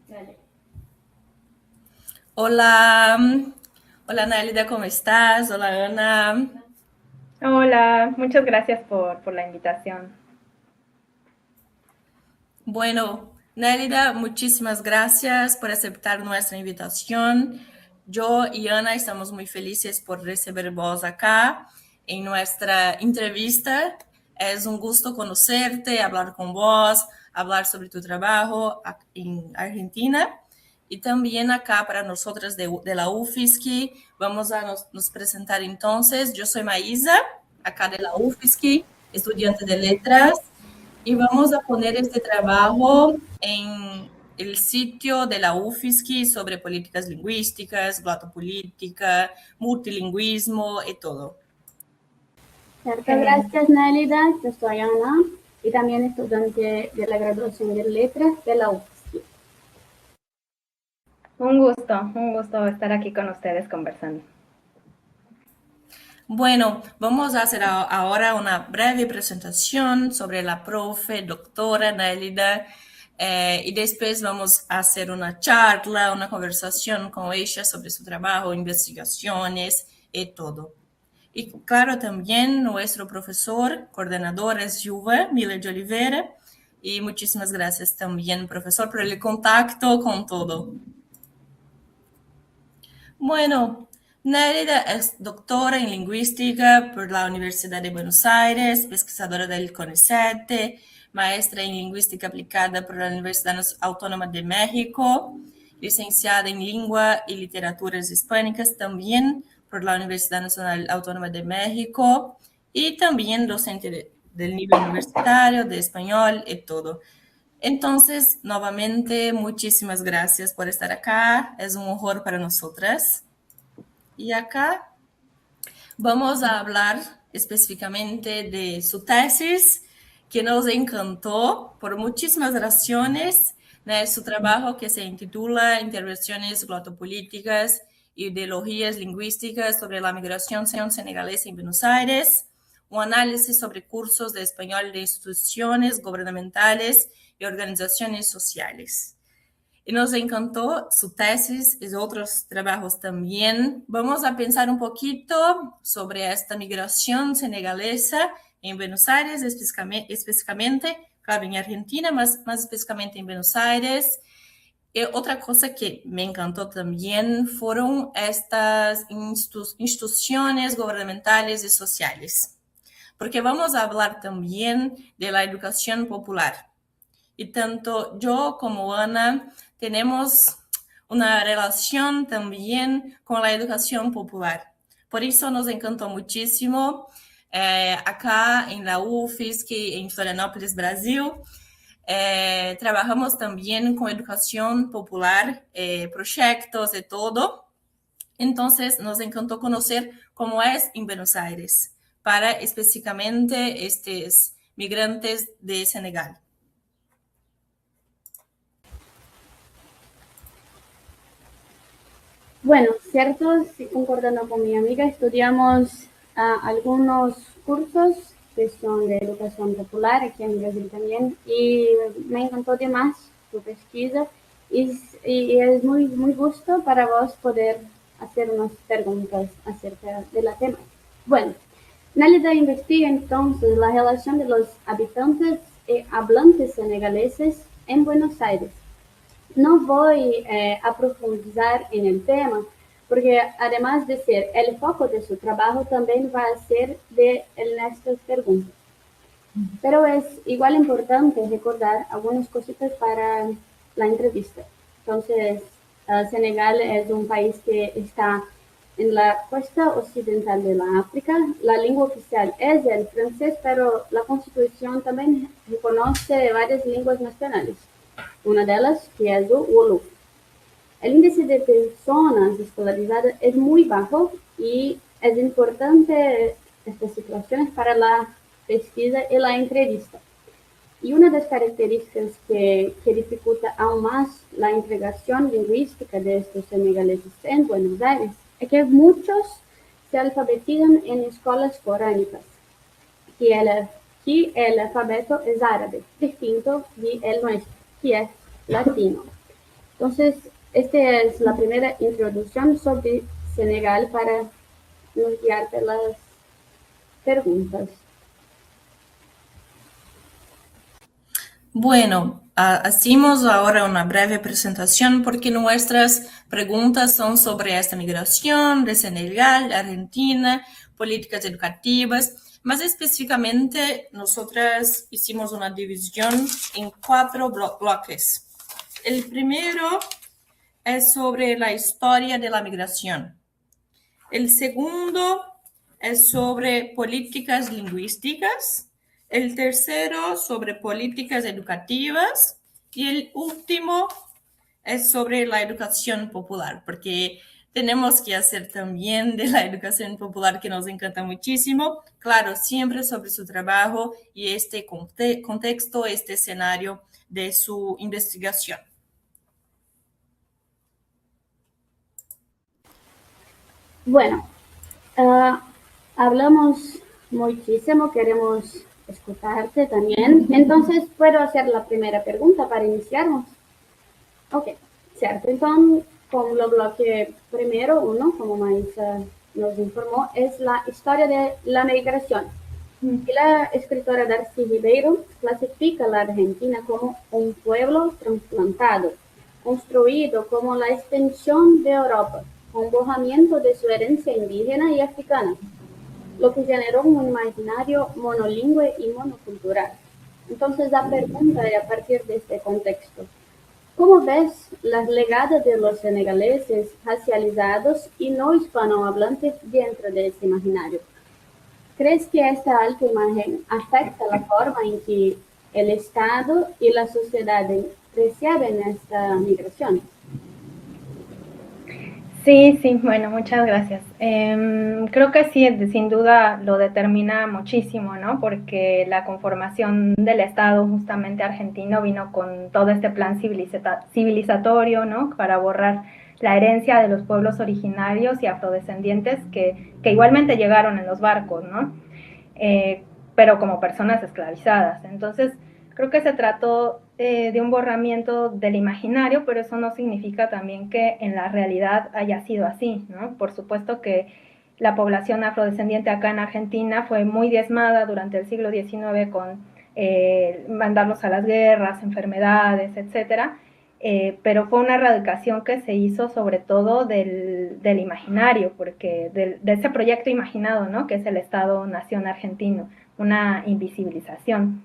Dale. Hola, hola Nálida, ¿cómo estás? Hola Ana. Hola, muchas gracias por la invitación. Bueno, Nálida, muchísimas gracias por aceptar nuestra invitación. Yo y Ana estamos muy felices por recibir vos acá en nuestra entrevista. Es un gusto conocerte, hablar con vos, hablar sobre tu trabajo en Argentina. Y también acá para nosotras de la UFISC, vamos a nos presentar entonces. Yo soy Maísa, acá de la UFISC, estudiante de letras, y vamos a poner este trabajo en el sitio de la UFISC sobre políticas lingüísticas, glotopolítica, multilingüismo y todo. Cierto, Genial. gracias Nélida, yo soy Ana y también estudiante de la graduación de letras de la UFSC. Un gusto estar aquí con ustedes conversando. Bueno, vamos a hacer ahora una breve presentación sobre la profe, doctora Nélida, y después vamos a hacer una charla, una conversación con ella sobre su trabajo, investigaciones y todo. Y claro, también nuestro profesor, coordinador es Juva Miller de Oliveira, y muchísimas gracias también, profesor, por el contacto con todo. Bueno, Nérida es doctora en lingüística por la Universidad de Buenos Aires, pesquisadora del CONICET, maestra en lingüística aplicada por la Universidad Autónoma de México, licenciada en lengua y literaturas hispánicas también por la Universidad Nacional Autónoma de México y también docente del nivel universitario, de español y todo. Entonces, nuevamente, muchísimas gracias por estar acá. Es un honor para nosotras. Y acá vamos a hablar específicamente de su tesis, que nos encantó por muchísimas razones, ¿no? Su trabajo que se intitula Intervenciones glotopolíticas, ideologías lingüísticas sobre la migración senegalesa en Buenos Aires, un análisis sobre cursos de español de instituciones gubernamentales y organizaciones sociales. Y nos encantó su tesis y otros trabajos también. Vamos a pensar un poquito sobre esta migración senegalesa en Buenos Aires, específicamente, claro, en Argentina, más específicamente en Buenos Aires. Y otra cosa que me encantó también fueron estas instituciones gubernamentales y sociales, porque vamos a hablar también de la educación popular. Y tanto yo como Ana tenemos una relación también con la educación popular. Por eso nos encantó muchísimo acá en la UFISC, en Florianópolis, Brasil. Trabajamos también con educación popular, proyectos y todo. Entonces nos encantó conocer cómo es en Buenos Aires para específicamente estos migrantes de Senegal. Bueno, cierto, sí, concordando con mi amiga, estudiamos algunos cursos que son de educación popular aquí en Brasil también y me encantó demás tu pesquisa y es muy gusto para vos poder hacer unas preguntas acerca de la tema. Bueno, Nálida investiga entonces la relación de los habitantes y hablantes senegaleses en Buenos Aires. No voy a profundizar en el tema, porque además de ser el foco de su trabajo, también va a ser de estas preguntas. Pero es igual importante recordar algunas cositas para la entrevista. Entonces, Senegal es un país que está en la costa occidental de la África. La lengua oficial es el francés, pero la constitución también reconoce varias lenguas nacionales. Una de ellas que es el Wolof. El índice de personas escolarizadas es muy bajo y es importante estas situaciones para la pesquisa y la entrevista. Y una de las características que dificulta aún más la integración lingüística de estos senegaleses en Buenos Aires es que muchos se alfabetizan en escuelas coránicas, que el alfabeto es árabe, distinto del nuestro, que es latino. Entonces, esta es la primera introducción sobre Senegal para nos guiarte las preguntas. Bueno, hacemos ahora una breve presentación porque nuestras preguntas son sobre esta migración de Senegal, Argentina, políticas educativas. Más específicamente, nosotras hicimos una división en 4 bloques. El primero es sobre la historia de la migración. El segundo es sobre políticas lingüísticas. El tercero sobre políticas educativas. Y el último es sobre la educación popular, porque tenemos que hacer también de la educación popular, que nos encanta muchísimo, claro, siempre sobre su trabajo y este contexto, este escenario de su investigación. Bueno, hablamos muchísimo, queremos escucharte también. Entonces, ¿puedo hacer la primera pregunta para iniciarnos? Ok, cierto. Entonces, con lo bloque primero, uno, como Maísa nos informó, es la historia de la migración. Y la escritora Darcy Ribeiro clasifica a la Argentina como un pueblo trasplantado, construido como la extensión de Europa, con borramiento de su herencia indígena y africana, lo que generó un imaginario monolingüe y monocultural. Entonces, la pregunta es a partir de este contexto: ¿cómo ves las legadas de los senegaleses racializados y no hispanohablantes dentro de este imaginario? ¿Crees que esta alta imagen afecta la forma en que el Estado y la sociedad reciben esta migración? Sí, sí, bueno, muchas gracias. Creo que sí, sin duda lo determina muchísimo, ¿no? Porque la conformación del Estado justamente argentino vino con todo este plan civilizatorio, ¿no? Para borrar la herencia de los pueblos originarios y afrodescendientes que igualmente llegaron en los barcos, ¿no? Pero como personas esclavizadas. Entonces, creo que se trató de un borramiento del imaginario, pero eso no significa también que en la realidad haya sido así, ¿no? Por supuesto que la población afrodescendiente acá en Argentina fue muy diezmada durante el siglo XIX con mandarlos a las guerras, enfermedades, etcétera. Pero fue una erradicación que se hizo sobre todo del imaginario, porque de ese proyecto imaginado, ¿no? Que es el Estado-Nación argentino, una invisibilización,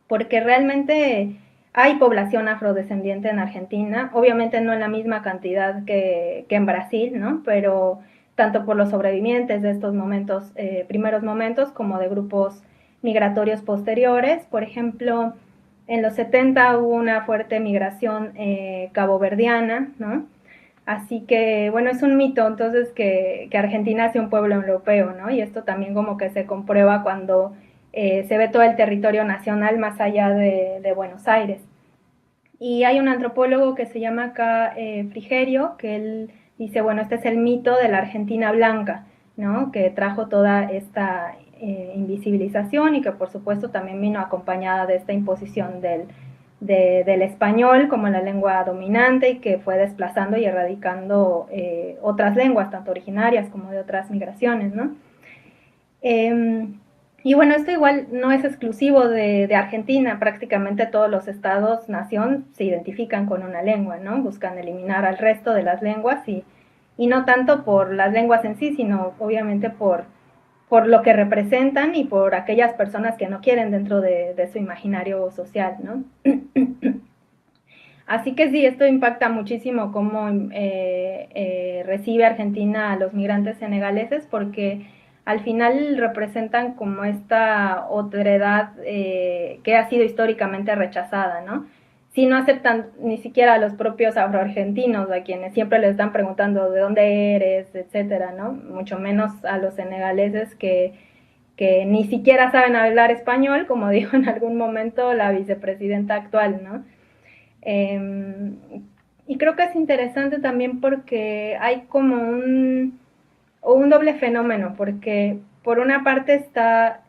porque realmente hay población afrodescendiente en Argentina, obviamente no en la misma cantidad que en Brasil, ¿no? Pero tanto por los sobrevivientes de estos momentos, primeros momentos, como de grupos migratorios posteriores. Por ejemplo, en los 70 hubo una fuerte migración caboverdiana, ¿no? Así que, bueno, es un mito entonces que Argentina sea un pueblo europeo, ¿no? Y esto también como que se comprueba cuando se ve todo el territorio nacional más allá de Buenos Aires. Y hay un antropólogo que se llama acá Frigerio, que él dice, bueno, este es el mito de la Argentina blanca, ¿no? Que trajo toda esta invisibilización y que por supuesto también vino acompañada de esta imposición del español como la lengua dominante y que fue desplazando y erradicando otras lenguas, tanto originarias como de otras migraciones, ¿no? Y bueno, esto igual no es exclusivo de Argentina, prácticamente todos los estados-nación se identifican con una lengua, ¿no? Buscan eliminar al resto de las lenguas y no tanto por las lenguas en sí, sino obviamente por lo que representan y por aquellas personas que no quieren dentro de su imaginario social, ¿no? Así que sí, esto impacta muchísimo cómo recibe Argentina a los migrantes senegaleses, porque al final representan como esta otredad que ha sido históricamente rechazada, ¿no? Si no aceptan ni siquiera a los propios afroargentinos, a quienes siempre les están preguntando de dónde eres, etcétera, ¿no? Mucho menos a los senegaleses que ni siquiera saben hablar español, como dijo en algún momento la vicepresidenta actual, ¿no? Y creo que es interesante también porque hay como un doble fenómeno, porque por una parte está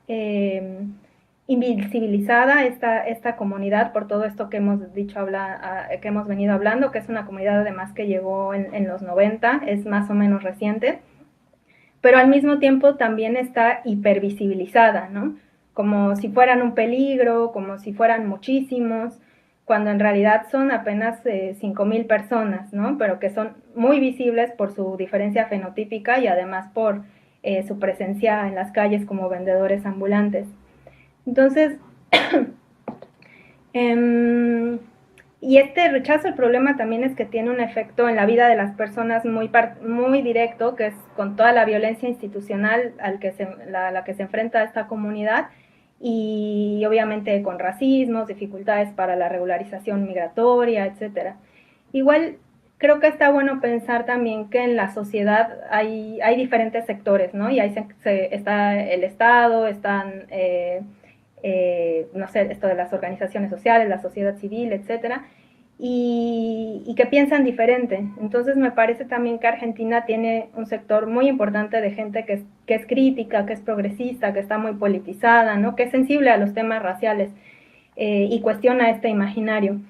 invisibilizada esta comunidad por todo esto que hemos dicho, que hemos venido hablando, que es una comunidad además que llegó en los 90, es más o menos reciente, pero al mismo tiempo también está hipervisibilizada, ¿no? Como si fueran un peligro, como si fueran muchísimos, cuando en realidad son apenas 5,000 personas, ¿no? Pero que son muy visibles por su diferencia fenotípica y además por su presencia en las calles como vendedores ambulantes. Entonces, y este rechazo, el problema también es que tiene un efecto en la vida de las personas muy directo, que es con toda la violencia institucional la que se enfrenta esta comunidad, y obviamente con racismos, dificultades para la regularización migratoria, etc. Igual creo que está bueno pensar también que en la sociedad hay diferentes sectores, ¿no? Y ahí está el Estado, están no sé, esto de las organizaciones sociales, la sociedad civil, etcétera, y que piensan diferente. Entonces me parece también que Argentina tiene un sector muy importante de gente que es crítica, que es progresista, que está muy politizada, ¿no? Que es sensible a los temas raciales y cuestiona este imaginario.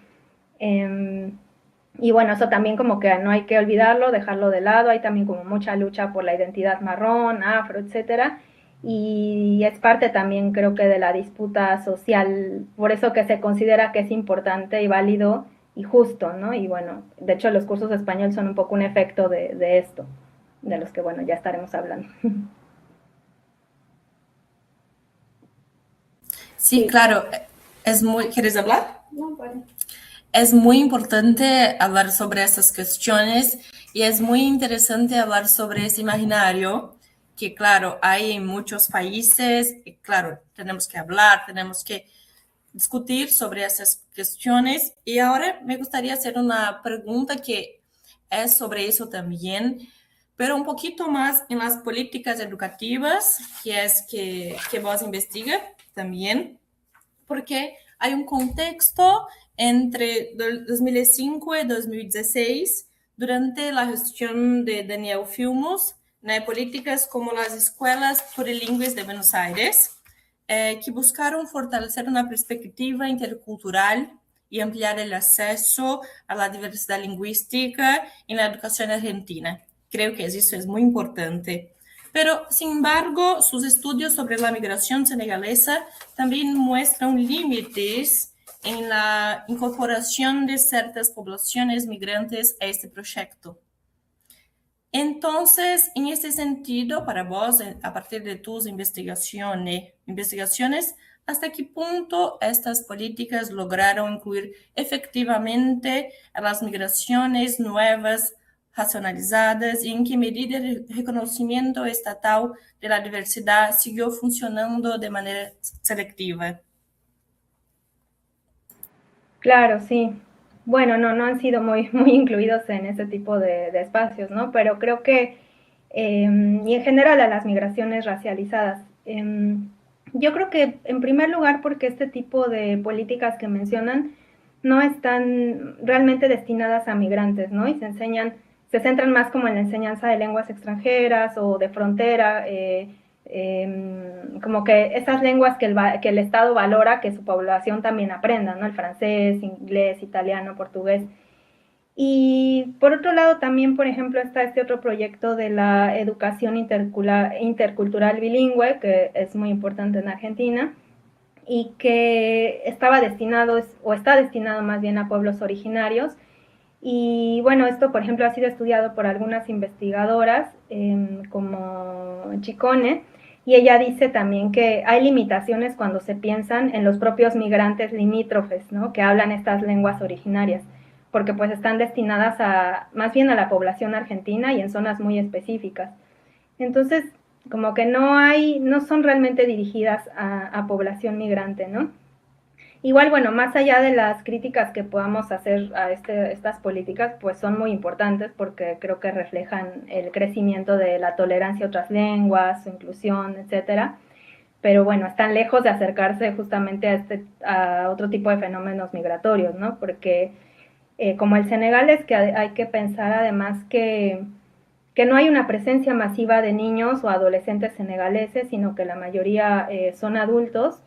Y bueno, eso también como que no hay que olvidarlo, dejarlo de lado. Hay también como mucha lucha por la identidad marrón, afro, etcétera, y es parte también creo que de la disputa social, por eso que se considera que es importante y válido y justo, ¿no? Y bueno, de hecho los cursos de español son un poco un efecto de esto, de los que bueno, ya estaremos hablando. Sí, claro, ¿quieres hablar? No, bueno. Es muy importante hablar sobre estas cuestiones y es muy interesante hablar sobre ese imaginario que, claro, hay en muchos países y, claro, tenemos que hablar, tenemos que discutir sobre esas cuestiones. Y ahora me gustaría hacer una pregunta que es sobre eso también, pero un poquito más en las políticas educativas, que es que vos investigas también, porque hay un contexto entre 2005 y 2016, durante la gestión de Daniel Filmus, políticas como las escuelas plurilingües de Buenos Aires, que buscaron fortalecer una perspectiva intercultural y ampliar el acceso a la diversidad lingüística en la educación argentina. Creo que eso es muy importante. Pero, sin embargo, sus estudios sobre la migración senegalesa también muestran límites en la incorporación de ciertas poblaciones migrantes a este proyecto. Entonces, en este sentido, para vos, a partir de tus investigaciones, ¿hasta qué punto estas políticas lograron incluir efectivamente a las migraciones nuevas, racionalizadas, y en qué medida el reconocimiento estatal de la diversidad siguió funcionando de manera selectiva? Claro, sí. Bueno, no han sido muy incluidos en ese tipo de espacios, ¿no? Pero creo que, y en general a las migraciones racializadas, yo creo que en primer lugar porque este tipo de políticas que mencionan no están realmente destinadas a migrantes, ¿no? Y se centran más como en la enseñanza de lenguas extranjeras o de frontera, como que esas lenguas que el Estado valora que su población también aprenda, ¿no? El francés, inglés, italiano, portugués. Y por otro lado también, por ejemplo, está este otro proyecto de la educación intercultural bilingüe, que es muy importante en Argentina, y que está destinado más bien a pueblos originarios. Y bueno, esto por ejemplo ha sido estudiado por algunas investigadoras como Chicone, y ella dice también que hay limitaciones cuando se piensan en los propios migrantes limítrofes, ¿no? Que hablan estas lenguas originarias, porque pues están destinadas más bien a la población argentina y en zonas muy específicas. Entonces, como que no son realmente dirigidas a población migrante, ¿no? Igual, bueno, más allá de las críticas que podamos hacer a estas políticas, pues son muy importantes porque creo que reflejan el crecimiento de la tolerancia a otras lenguas, su inclusión, etcétera. Pero bueno, están lejos de acercarse justamente a otro tipo de fenómenos migratorios, ¿no? Porque como el Senegal es que hay que pensar además que no hay una presencia masiva de niños o adolescentes senegaleses, sino que la mayoría son adultos.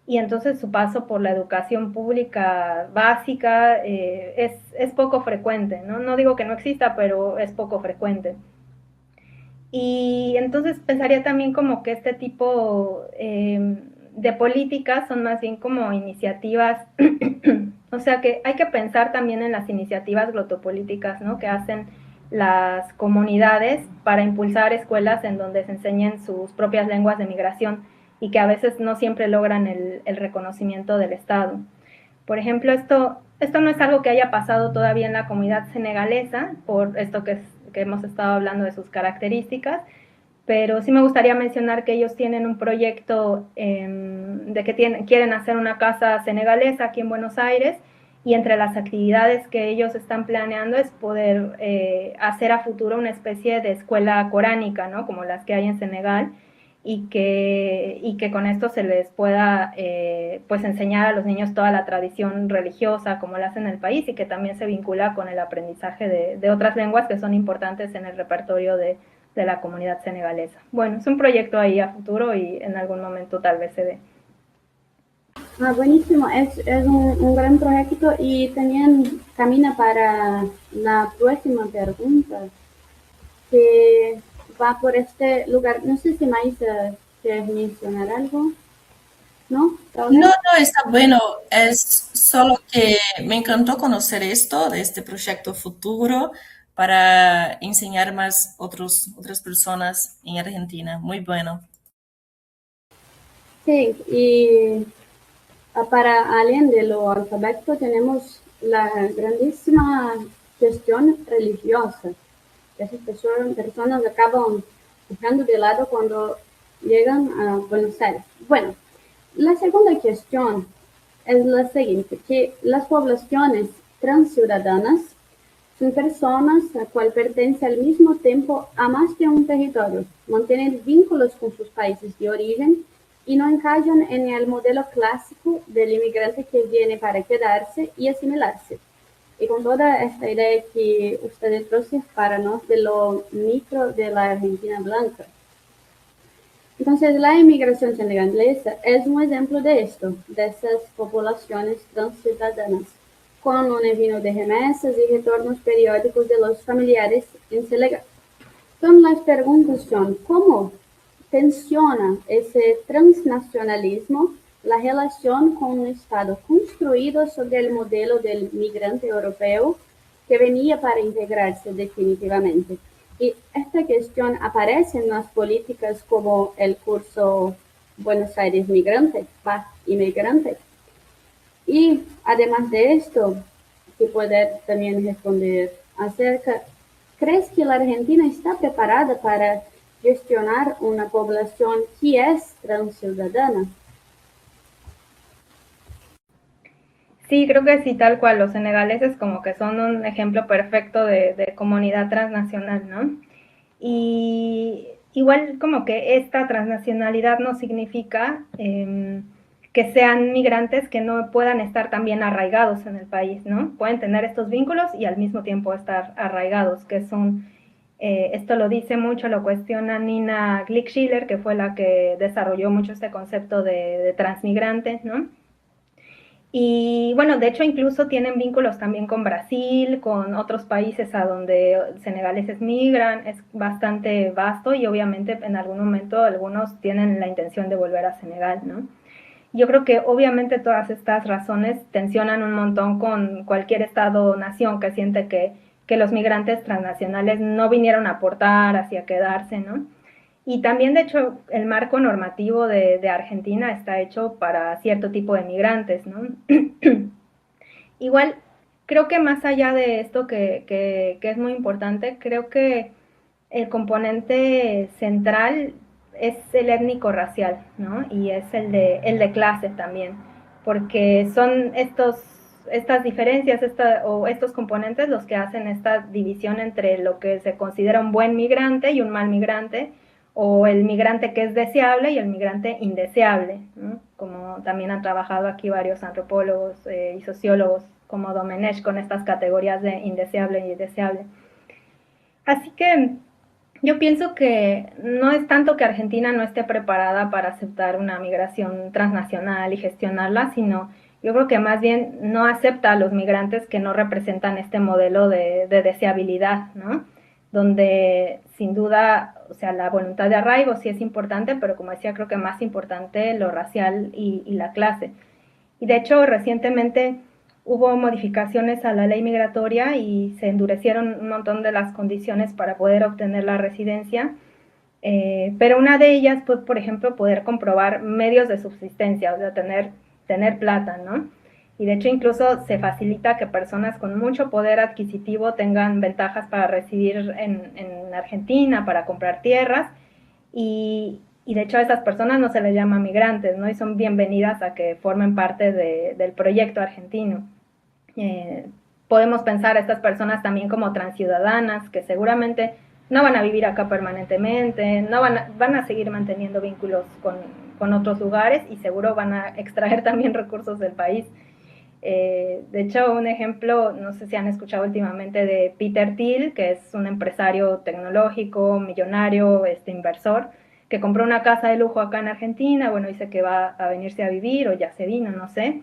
y entonces su paso por la educación pública básica es poco frecuente, ¿no? No digo que no exista, pero es poco frecuente. Y entonces pensaría también como que este tipo de políticas son más bien como iniciativas, o sea que hay que pensar también en las iniciativas glotopolíticas, ¿no? Que hacen las comunidades para impulsar escuelas en donde se enseñen sus propias lenguas de migración y que a veces no siempre logran el reconocimiento del Estado. Por ejemplo, esto no es algo que haya pasado todavía en la comunidad senegalesa, por esto que hemos estado hablando de sus características, pero sí me gustaría mencionar que ellos tienen un proyecto de que quieren hacer una casa senegalesa aquí en Buenos Aires, y entre las actividades que ellos están planeando es poder hacer a futuro una especie de escuela coránica, ¿no? Como las que hay en Senegal, y que con esto se les pueda pues enseñar a los niños toda la tradición religiosa como la hacen en el país, y que también se vincula con el aprendizaje de otras lenguas que son importantes en el repertorio de la comunidad senegalesa. Bueno, es un proyecto ahí a futuro y en algún momento tal vez se dé. Ah, buenísimo, es un gran proyecto y también camina para la próxima pregunta, que va por este lugar. No sé si Maísa quieres mencionar algo, ¿no? ¿Tal vez? No, no, está bueno. Es solo que me encantó conocer esto, de este proyecto futuro, para enseñar más otras personas en Argentina. Muy bueno. Sí, y para alguien de lo alfabeto tenemos la grandísima cuestión religiosa. Esas personas acaban dejando de lado cuando llegan a Buenos Aires. Bueno, la segunda cuestión es la siguiente, que las poblaciones transciudadanas son personas a cual pertenece al mismo tiempo a más de un territorio, mantienen vínculos con sus países de origen y no encajan en el modelo clásico del inmigrante que viene para quedarse y asimilarse. Y con toda esta idea que usted introduce para nosotros de lo micro de la Argentina blanca. Entonces, la inmigración senegalesa es un ejemplo de esto, de esas poblaciones transciudadanas, con un envío de remesas y retornos periódicos de los familiares en Senegal. Entonces, las preguntas son, ¿cómo tensiona ese transnacionalismo la relación con un Estado construido sobre el modelo del migrante europeo que venía para integrarse definitivamente? Y esta cuestión aparece en las políticas como el curso Buenos Aires Migrante, Paz Inmigrante. Y además de esto, que poder también responder acerca, ¿crees que la Argentina está preparada para gestionar una población que es transciudadana? Sí, creo que sí, tal cual. Los senegaleses como que son un ejemplo perfecto de comunidad transnacional, ¿no? Y igual como que esta transnacionalidad no significa que sean migrantes que no puedan estar también arraigados en el país, ¿no? Pueden tener estos vínculos y al mismo tiempo estar arraigados, que son, esto lo dice mucho, lo cuestiona Nina Glick-Schiller, que fue la que desarrolló mucho este concepto de transmigrante, ¿no? Y bueno, de hecho incluso tienen vínculos también con Brasil, con otros países a donde senegaleses migran, es bastante vasto y obviamente en algún momento algunos tienen la intención de volver a Senegal, ¿no? Yo creo que obviamente todas estas razones tensionan un montón con cualquier estado-nación que siente que los migrantes transnacionales no vinieron a aportar, hacia quedarse, ¿no? Y también, de hecho, el marco normativo de Argentina está hecho para cierto tipo de migrantes, ¿no? Igual, creo que más allá de esto que es muy importante, creo que el componente central es el étnico-racial, ¿no? Y es el de clase también, porque son estas diferencias o estos componentes los que hacen esta división entre lo que se considera un buen migrante y un mal migrante, o el migrante que es deseable y el migrante indeseable, ¿no? Como también han trabajado aquí varios antropólogos y sociólogos como Domenech con estas categorías de indeseable y deseable. Así que Yo pienso que no es tanto que Argentina no esté preparada para aceptar una migración transnacional y gestionarla, sino yo creo que más bien no acepta a los migrantes que no representan este modelo de deseabilidad, ¿no? Donde sin duda, o sea, la voluntad de arraigo sí es importante, pero como decía, creo que más importante lo racial y la clase. Y de hecho, recientemente hubo modificaciones a la ley migratoria y se endurecieron un montón de las condiciones para poder obtener la residencia, pero una de ellas fue, por ejemplo, poder comprobar medios de subsistencia, o sea, tener plata, ¿no? Y de hecho incluso se facilita que personas con mucho poder adquisitivo tengan ventajas para residir en Argentina, para comprar tierras, y de hecho a esas personas no se les llama migrantes, ¿no? Y son bienvenidas a que formen parte del proyecto argentino. Eh, Podemos pensar a estas personas también como transciudadanas, que seguramente no van a vivir acá permanentemente, no van a seguir manteniendo vínculos con otros lugares y seguro van a extraer también recursos del país. De hecho, un ejemplo, no sé si han escuchado últimamente de Peter Thiel, que es un empresario tecnológico, millonario, inversor, que compró una casa de lujo acá en Argentina, bueno, dice que va a venirse a vivir o ya se vino, no sé,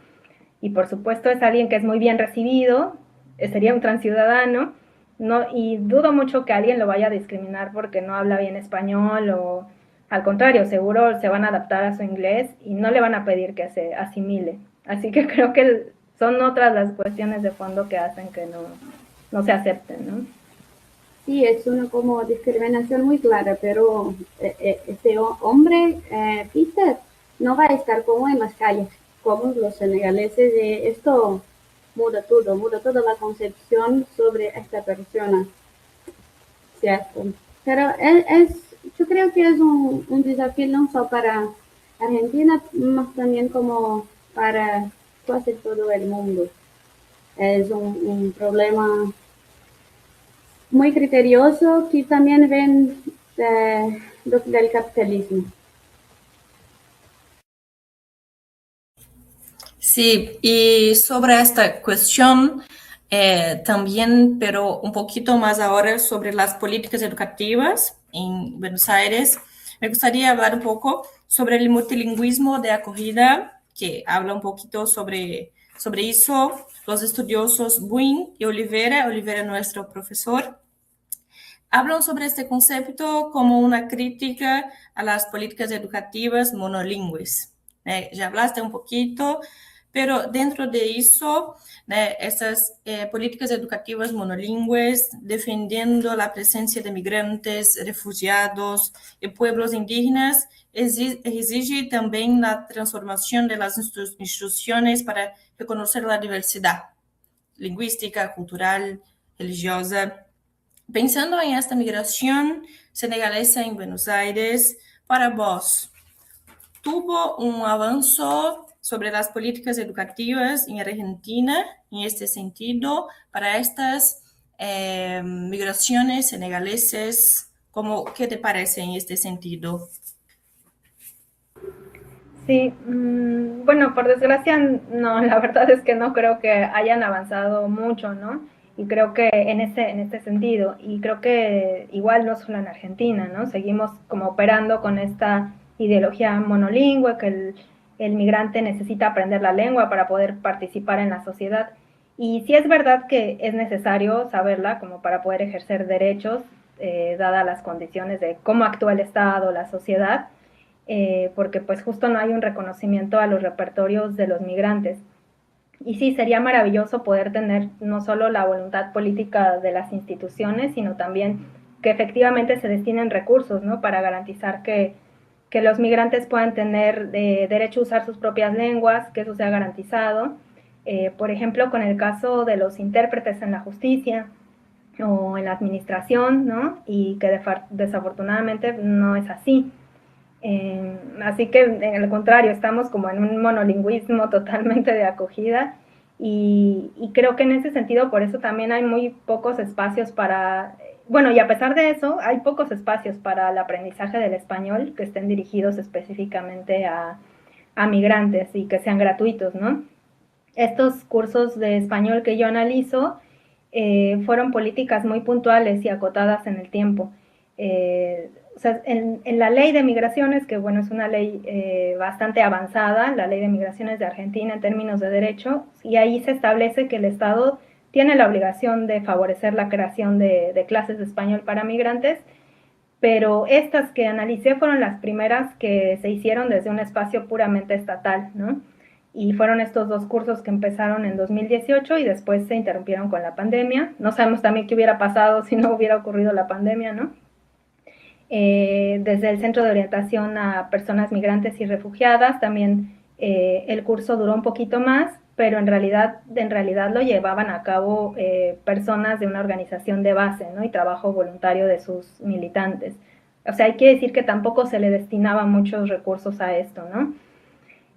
y por supuesto es alguien que es muy bien recibido, sería un transciudadano, no, y dudo mucho que alguien lo vaya a discriminar porque no habla bien español o al contrario, seguro se van a adaptar a su inglés y no le van a pedir que se asimile. Así que creo que son otras las cuestiones de fondo que hacen que no se acepten, ¿no? Sí, es una como discriminación muy clara, pero este hombre, Peter, no va a estar como en las calles, como los senegaleses. Esto muda toda la concepción sobre esta persona, ¿cierto? Pero yo creo que es un desafío no solo para Argentina, más también como para casi todo el mundo. Es un problema muy criterioso que también ven del capitalismo. Sí, y sobre esta cuestión también, pero un poquito más ahora sobre las políticas educativas en Buenos Aires, me gustaría hablar un poco sobre el multilingüismo de acogida, que habla un poquito sobre eso los estudiosos Buin y Oliveira, Oliveira nuestro profesor, hablan sobre este concepto como una crítica a las políticas educativas monolingües. Ya hablaste un poquito, pero dentro de eso, estas políticas educativas monolingües, defendiendo la presencia de migrantes, refugiados y pueblos indígenas, exige también la transformación de las instituciones para reconocer la diversidad lingüística, cultural, religiosa. Pensando en esta migración senegalesa en Buenos Aires, para vos, ¿tuvo un avance sobre las políticas educativas en Argentina en este sentido para estas migraciones senegaleses? ¿Qué te parece en este sentido? Sí, bueno, por desgracia, no, la verdad es que no creo que hayan avanzado mucho, ¿no? Y creo que en este sentido, y creo que igual no solo en Argentina, ¿no? Seguimos como operando con esta ideología monolingüe, que el migrante necesita aprender la lengua para poder participar en la sociedad. Y sí es verdad que es necesario saberla como para poder ejercer derechos, dadas las condiciones de cómo actúa el Estado, la sociedad, porque pues justo no hay un reconocimiento a los repertorios de los migrantes. Y sí, sería maravilloso poder tener no solo la voluntad política de las instituciones, sino también que efectivamente se destinen recursos, ¿no? Para garantizar que los migrantes puedan tener derecho a usar sus propias lenguas, que eso sea garantizado. Por ejemplo, con el caso de los intérpretes en la justicia o en la administración, ¿no? Y que desafortunadamente no es así. Así que, en el contrario, estamos como en un monolingüismo totalmente de acogida y creo que en ese sentido, por eso también hay muy pocos espacios para, bueno, y a pesar de eso, hay pocos espacios para el aprendizaje del español que estén dirigidos específicamente a migrantes y que sean gratuitos, ¿no? Estos cursos de español que yo analizo fueron políticas muy puntuales y acotadas en el tiempo. o sea, en la ley de migraciones, que bueno, es una ley bastante avanzada, la ley de migraciones de Argentina en términos de derecho, y ahí se establece que el Estado tiene la obligación de favorecer la creación de clases de español para migrantes, pero estas que analicé fueron las primeras que se hicieron desde un espacio puramente estatal, ¿no? Y fueron estos 2 cursos que empezaron en 2018 y después se interrumpieron con la pandemia. No sabemos también qué hubiera pasado si no hubiera ocurrido la pandemia, ¿no? Desde el Centro de Orientación a Personas Migrantes y Refugiadas, también el curso duró un poquito más, pero en realidad lo llevaban a cabo personas de una organización de base, ¿no? Y trabajo voluntario de sus militantes. O sea, hay que decir que tampoco se le destinaba muchos recursos a esto, ¿no?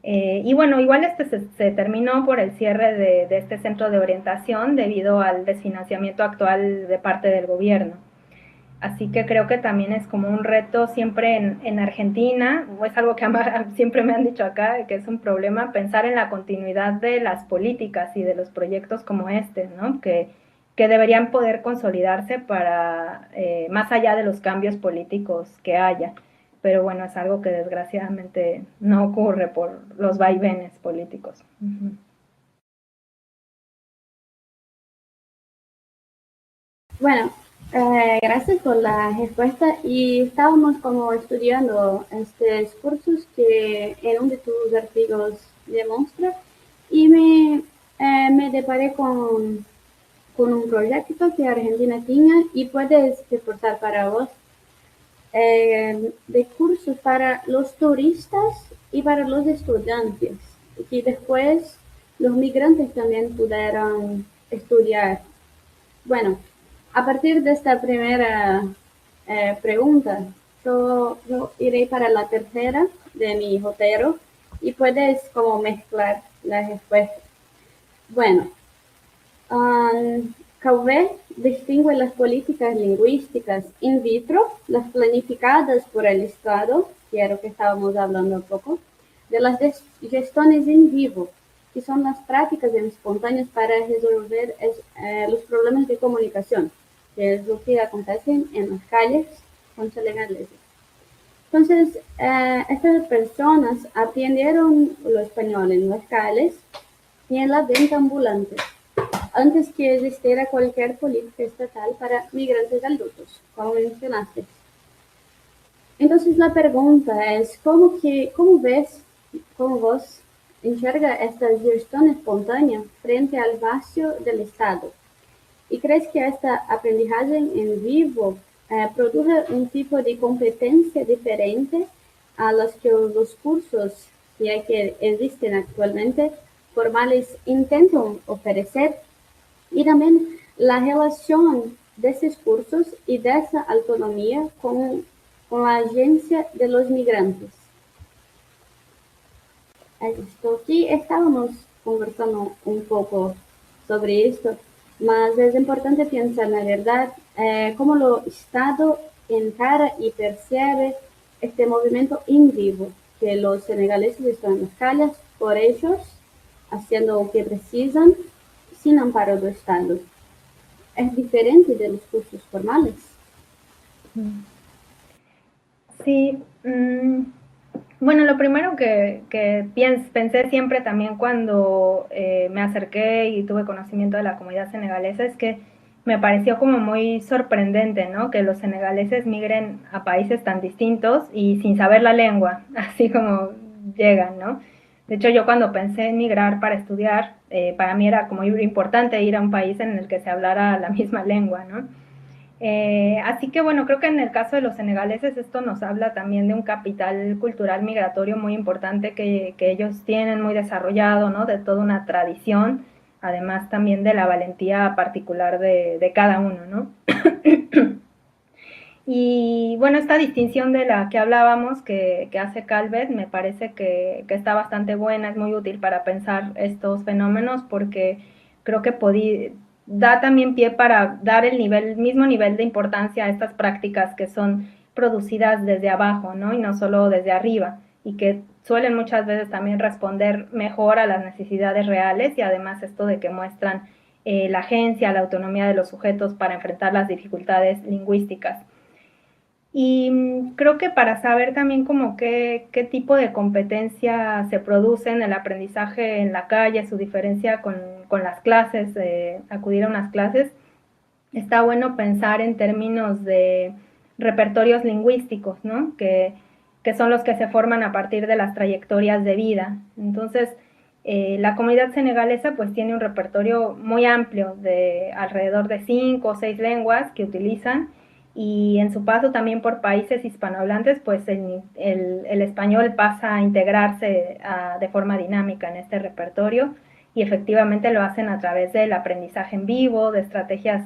Y bueno, igual se terminó por el cierre de este centro de orientación debido al desfinanciamiento actual de parte del gobierno. Así que creo que también es como un reto siempre en Argentina, o es algo que siempre me han dicho acá, que es un problema pensar en la continuidad de las políticas y de los proyectos como este, ¿no? Que deberían poder consolidarse para, más allá de los cambios políticos que haya. Pero bueno, es algo que desgraciadamente no ocurre por los vaivenes políticos. Uh-huh. Bueno, gracias por la respuesta. Y estábamos como estudiando estos cursos que en uno de tus artículos demuestra y me deparé con un proyecto que Argentina tenía y puedes reportar para vos de cursos para los turistas y para los estudiantes, y después los migrantes también pudieron estudiar. Bueno, a partir de esta primera pregunta, yo iré para la tercera de mi jotero y puedes como mezclar las respuestas. Bueno, CAUV distingue las políticas lingüísticas in vitro, las planificadas por el Estado, que era lo que estábamos hablando un poco, de las gestiones en vivo, que son las prácticas espontáneas para resolver los problemas de comunicación, que es lo que acontece en las calles con senegaleses. Entonces, estas personas aprendieron lo español en las calles y en la venta ambulante, antes que existiera cualquier política estatal para migrantes adultos, como mencionaste. Entonces la pregunta es, ¿cómo vos enxerga esta gestión espontánea frente al vacío del Estado? ¿Y crees que esta aprendizaje en vivo produce un tipo de competencia diferente a los que los cursos que existen actualmente formales intentan ofrecer? Y también la relación de esos cursos y de esa autonomía con la agencia de los migrantes. Aquí estábamos conversando un poco sobre esto, mas es importante pensar, la verdad, cómo el Estado encara y percibe este movimiento en vivo, que los senegaleses están en las calles por ellos, haciendo lo que precisan, sin amparo del Estado. Es diferente de los cursos formales. Sí, bueno, lo primero que pensé siempre también cuando me acerqué y tuve conocimiento de la comunidad senegalesa es que me pareció como muy sorprendente, ¿no? Que los senegaleses migren a países tan distintos y sin saber la lengua, así como llegan, ¿no? De hecho, yo cuando pensé en migrar para estudiar, para mí era como importante ir a un país en el que se hablara la misma lengua, ¿no? Así que bueno, creo que en el caso de los senegaleses esto nos habla también de un capital cultural migratorio muy importante que ellos tienen muy desarrollado, ¿no? De toda una tradición, además también de la valentía particular de cada uno, ¿no? Y bueno, esta distinción de la que hablábamos que hace Calvet me parece que está bastante buena, es muy útil para pensar estos fenómenos porque creo que da también pie para dar el mismo nivel de importancia a estas prácticas que son producidas desde abajo, ¿no? Y no solo desde arriba, y que suelen muchas veces también responder mejor a las necesidades reales y además esto de que muestran la agencia, la autonomía de los sujetos para enfrentar las dificultades lingüísticas. Y creo que para saber también como qué tipo de competencia se produce en el aprendizaje en la calle, su diferencia con las clases, acudir a unas clases, está bueno pensar en términos de repertorios lingüísticos, ¿no? Que son los que se forman a partir de las trayectorias de vida. Entonces, la comunidad senegalesa pues tiene un repertorio muy amplio de alrededor de 5 o 6 lenguas que utilizan, y en su paso también por países hispanohablantes, pues el español pasa a integrarse de forma dinámica en este repertorio, y efectivamente lo hacen a través del aprendizaje en vivo, de estrategias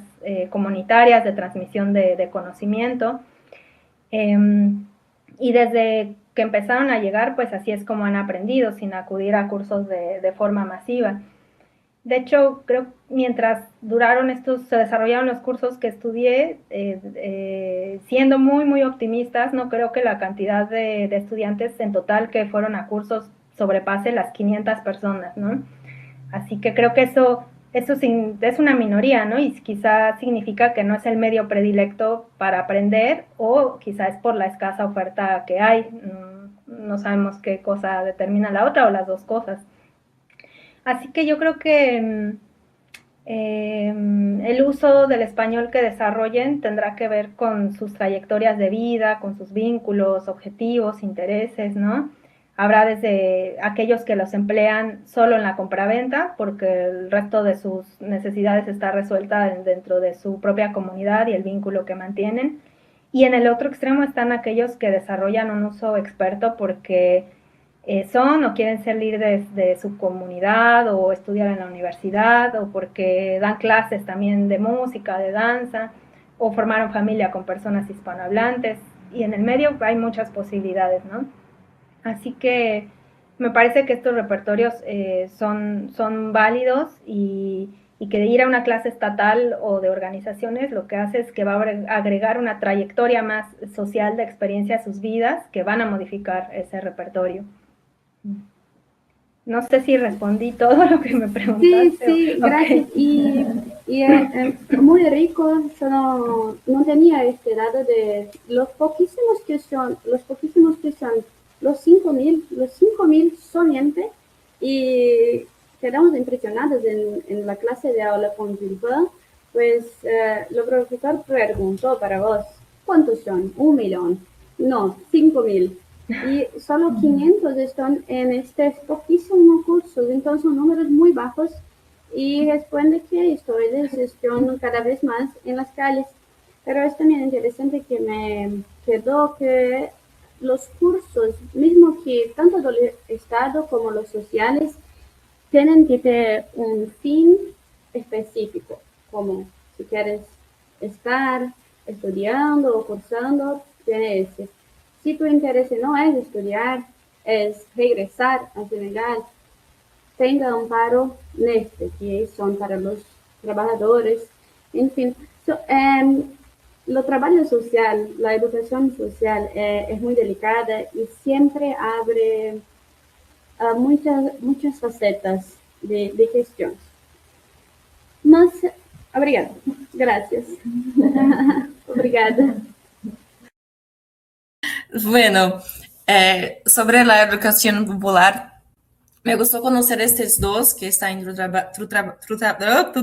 comunitarias de transmisión de conocimiento. Y desde que empezaron a llegar, pues así es como han aprendido, sin acudir a cursos de forma masiva. De hecho, creo que mientras se desarrollaron los cursos que estudié, siendo muy, muy optimistas, no creo que la cantidad de estudiantes en total que fueron a cursos sobrepase las 500 personas, ¿no? Así que creo que eso es una minoría, ¿no? Y quizá significa que no es el medio predilecto para aprender, o quizá es por la escasa oferta que hay. No sabemos qué cosa determina la otra o las dos cosas. Así que yo creo que el uso del español que desarrollen tendrá que ver con sus trayectorias de vida, con sus vínculos, objetivos, intereses, ¿no? Habrá desde aquellos que los emplean solo en la compraventa, porque el resto de sus necesidades está resuelta dentro de su propia comunidad y el vínculo que mantienen. Y en el otro extremo están aquellos que desarrollan un uso experto porque son o quieren ser líderes de su comunidad o estudiar en la universidad, o porque dan clases también de música, de danza, o formaron familia con personas hispanohablantes, y en el medio hay muchas posibilidades, ¿no? Así que me parece que estos repertorios son válidos, y que de ir a una clase estatal o de organizaciones lo que hace es que va a agregar una trayectoria más social de experiencia a sus vidas que van a modificar ese repertorio. No sé si respondí todo lo que me preguntaste. Sí, sí, gracias. Okay. Y muy rico. Yo no tenía este dato de los poquísimos que son, los 5.000 solamente, y quedamos impresionados en la clase de aula con Gilbert. Pues el profesor preguntó para vos, ¿cuántos son? 1.000.000. No, 5.000. Y solo 500 están en este poquísimo curso, entonces son números muy bajos, y responde que ustedes están cada vez más en las calles. Pero es también interesante que me quedó que los cursos, mismo que tanto del Estado como los sociales, tienen que tener un fin específico, como si quieres estar estudiando o cursando, tiene ese. Si tu interés no es estudiar, es regresar a Senegal, tenga amparo neste, que son para los trabajadores, en fin. Lo trabajo social, la educación social es muy delicada y siempre abre muchas facetas de cuestiones. Mas, obrigada. Gracias. Obrigada. Bueno, sobre la educación popular, me gustó conocer estos dos que están en tu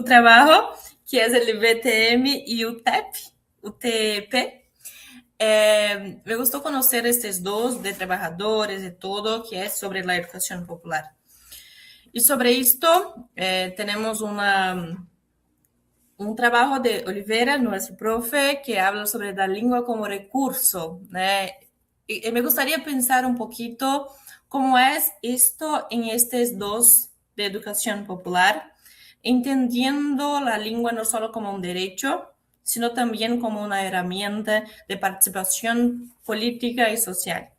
trabajo, que es el BTM y UTP. Me gustó conocer estos dos de trabajadores y todo, que es sobre la educación popular. Y sobre esto tenemos un trabajo de Oliveira, nuestro profe, que habla sobre la lengua como recurso. Y me gustaría pensar un poquito cómo es esto en estos dos de educación popular, entendiendo la lengua no solo como un derecho, sino también como una herramienta de participación política y social.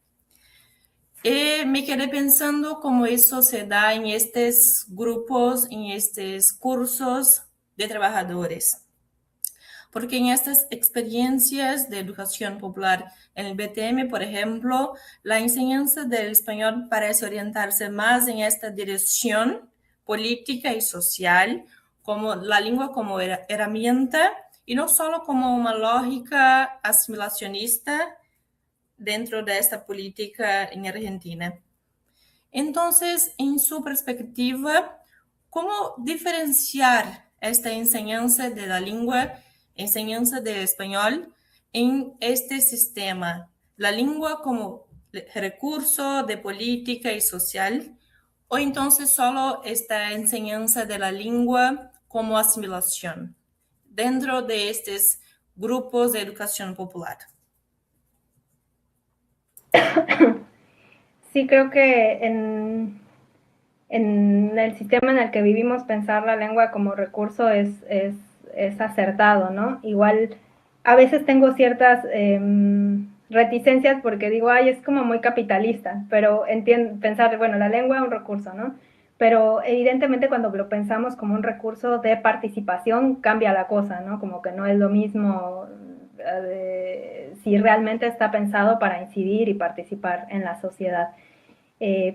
Y me quedé pensando cómo eso se da en estos grupos, en estos cursos de trabajadores. Porque en estas experiencias de educación popular en el BTM, por ejemplo, la enseñanza del español parece orientarse más en esta dirección política y social, como la lengua como herramienta, y no solo como una lógica asimilacionista dentro de esta política en Argentina. Entonces, en su perspectiva, ¿cómo diferenciar esta enseñanza de la lengua, enseñanza del español, en este sistema? La lengua como recurso de política y social, o entonces solo esta enseñanza de la lengua como asimilación dentro de estos grupos de educación popular. Sí, creo que en el sistema en el que vivimos pensar la lengua como recurso es acertado, ¿no? Igual a veces tengo ciertas reticencias porque digo, ay, es como muy capitalista, pero pensar, bueno, la lengua es un recurso, ¿no? Pero evidentemente cuando lo pensamos como un recurso de participación cambia la cosa, ¿no? Como que no es lo mismo si realmente está pensado para incidir y participar en la sociedad.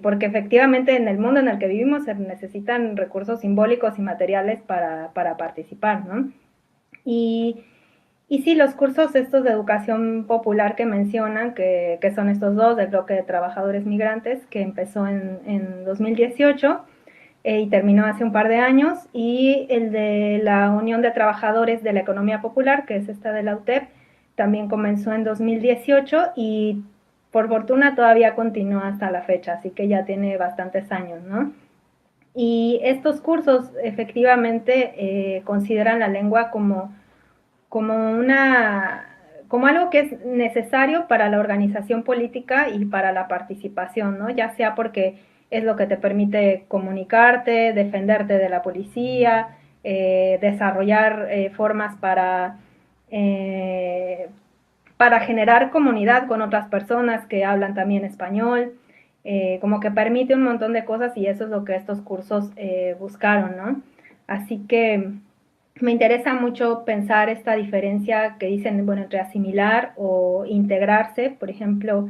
Porque efectivamente en el mundo en el que vivimos se necesitan recursos simbólicos y materiales para participar, ¿no? Y sí, los cursos estos de educación popular que mencionan, que son estos dos del bloque de trabajadores migrantes, que empezó en 2018 y terminó hace un par de años, y el de la Unión de Trabajadores de la Economía Popular, que es esta de la UTEP, también comenzó en 2018 y por fortuna todavía continúa hasta la fecha, así que ya tiene bastantes años, ¿no? Y estos cursos efectivamente consideran la lengua como algo que es necesario para la organización política y para la participación, ¿no? Ya sea porque es lo que te permite comunicarte, defenderte de la policía, desarrollar formas para generar comunidad con otras personas que hablan también español, como que permite un montón de cosas y eso es lo que estos cursos buscaron, ¿no? Así que me interesa mucho pensar esta diferencia que dicen, bueno, entre asimilar o integrarse, por ejemplo,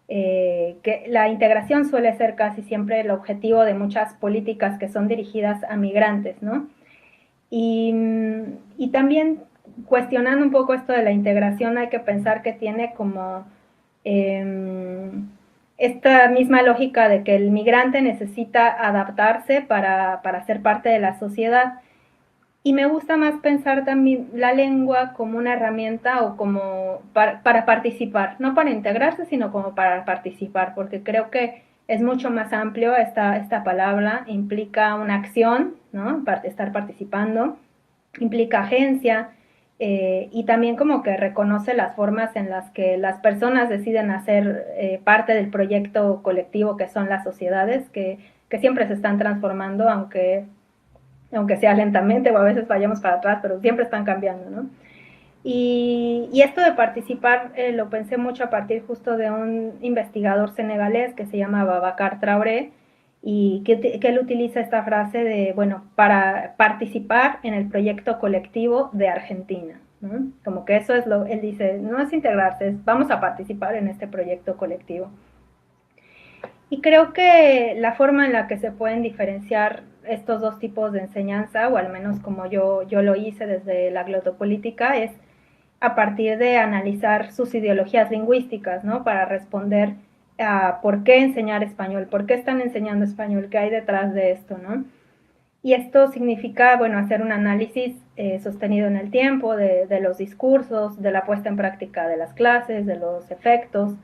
que la integración suele ser casi siempre el objetivo de muchas políticas que son dirigidas a migrantes, ¿no? Y también cuestionando un poco esto de la integración, hay que pensar que tiene como esta misma lógica de que el migrante necesita adaptarse para ser parte de la sociedad. Y me gusta más pensar también la lengua como una herramienta o como para participar, no para integrarse, sino como para participar, porque creo que es mucho más amplio esta palabra, implica una acción, ¿no? Estar participando, implica agencia y también como que reconoce las formas en las que las personas deciden hacer parte del proyecto colectivo que son las sociedades, que siempre se están transformando, aunque sea lentamente o a veces vayamos para atrás, pero siempre están cambiando, ¿no? Y esto de participar lo pensé mucho a partir justo de un investigador senegalés que se llama Babacar Traoré y que él utiliza esta frase de, bueno, para participar en el proyecto colectivo de Argentina, ¿no? Como que eso es él dice, no es integrarse, es vamos a participar en este proyecto colectivo. Y creo que la forma en la que se pueden diferenciar estos dos tipos de enseñanza, o al menos como yo lo hice desde la glotopolítica, es a partir de analizar sus ideologías lingüísticas, ¿no? Para responder a por qué enseñar español, por qué están enseñando español, qué hay detrás de esto, ¿no? Y esto significa, bueno, hacer un análisis sostenido en el tiempo de los discursos, de la puesta en práctica de las clases, de los efectos.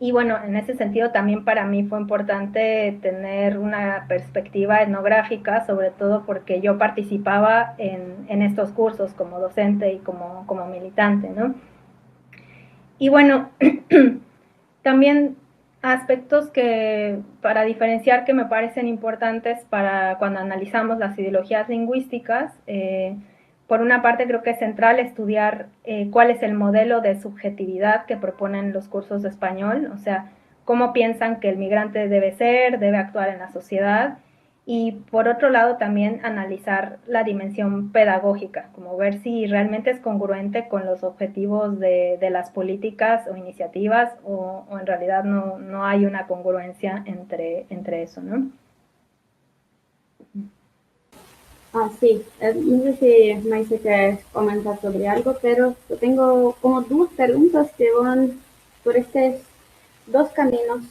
Y bueno, en ese sentido también para mí fue importante tener una perspectiva etnográfica, sobre todo porque yo participaba en estos cursos como docente y como militante, ¿no? Y bueno, también aspectos que para diferenciar que me parecen importantes para cuando analizamos las ideologías lingüísticas, por una parte creo que es central estudiar cuál es el modelo de subjetividad que proponen los cursos de español, o sea, cómo piensan que el migrante debe ser, debe actuar en la sociedad, y por otro lado también analizar la dimensión pedagógica, como ver si realmente es congruente con los objetivos de las políticas o iniciativas o en realidad no hay una congruencia entre eso, ¿no? Sí, no sé si me quieres comentar sobre algo, pero yo tengo como dos preguntas que van por estos dos caminos.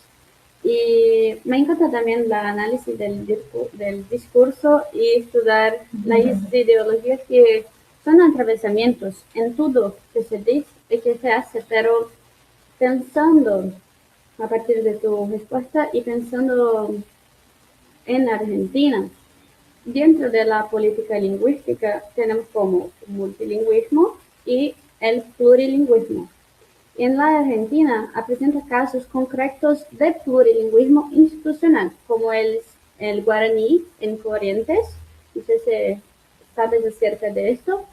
Y me encanta también el análisis del discurso y estudiar las ideologías que son atravesamientos en todo que se dice y que se hace, pero pensando a partir de tu respuesta y pensando en Argentina. Dentro de la política lingüística tenemos como multilingüismo y el plurilingüismo. En la Argentina presenta casos concretos de plurilingüismo institucional, como el guaraní en Corrientes, no sé si sabes acerca de esto,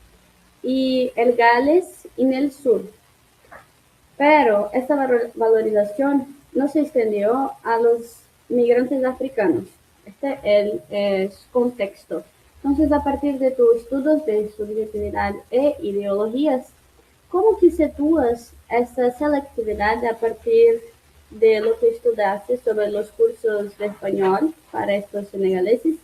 y el gales en el sur. Pero esta valorización no se extendió a los migrantes africanos. Este es el contexto. Entonces, a partir de tus estudios de subjetividad e ideologías, ¿cómo te sitúas esta selectividad a partir de lo que estudiaste sobre los cursos de español para estos senegaleses?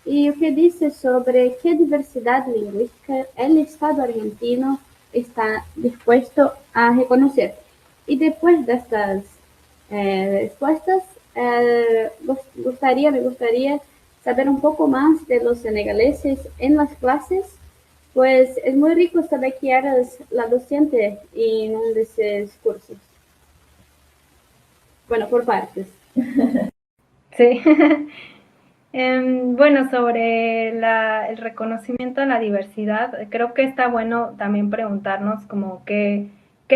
¿Y qué dices sobre qué diversidad lingüística el Estado argentino está dispuesto a reconocer? Y después de estas respuestas, me gustaría saber un poco más de los senegaleses en las clases, pues es muy rico saber que eres la docente en uno de esos cursos. Bueno, por partes. Sí. Bueno, sobre el reconocimiento de la diversidad, creo que está bueno también preguntarnos como qué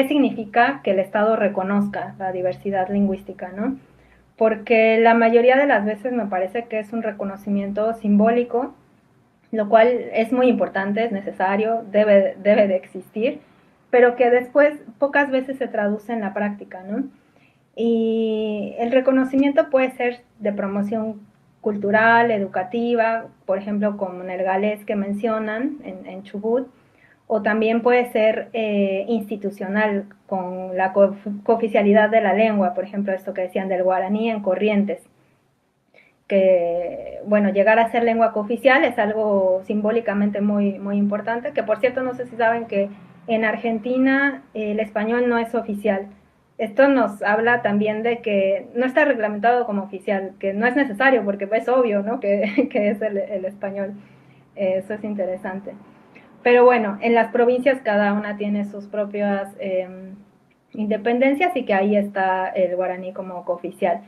significa que el Estado reconozca la diversidad lingüística, ¿no? Porque la mayoría de las veces me parece que es un reconocimiento simbólico, lo cual es muy importante, es necesario, debe de existir, pero que después pocas veces se traduce en la práctica, ¿no? Y el reconocimiento puede ser de promoción cultural, educativa, por ejemplo, como en el galés que mencionan en Chubut, o también puede ser institucional, con la cooficialidad de la lengua, por ejemplo, esto que decían del guaraní en Corrientes, que, bueno, llegar a ser lengua cooficial es algo simbólicamente muy importante, que por cierto, no sé si saben que en Argentina el español no es oficial. Esto nos habla también de que no está reglamentado como oficial, que no es necesario porque es obvio, ¿no? que es el español. Eso es interesante. Pero bueno, en las provincias cada una tiene sus propias independencias y que ahí está el guaraní como cooficial.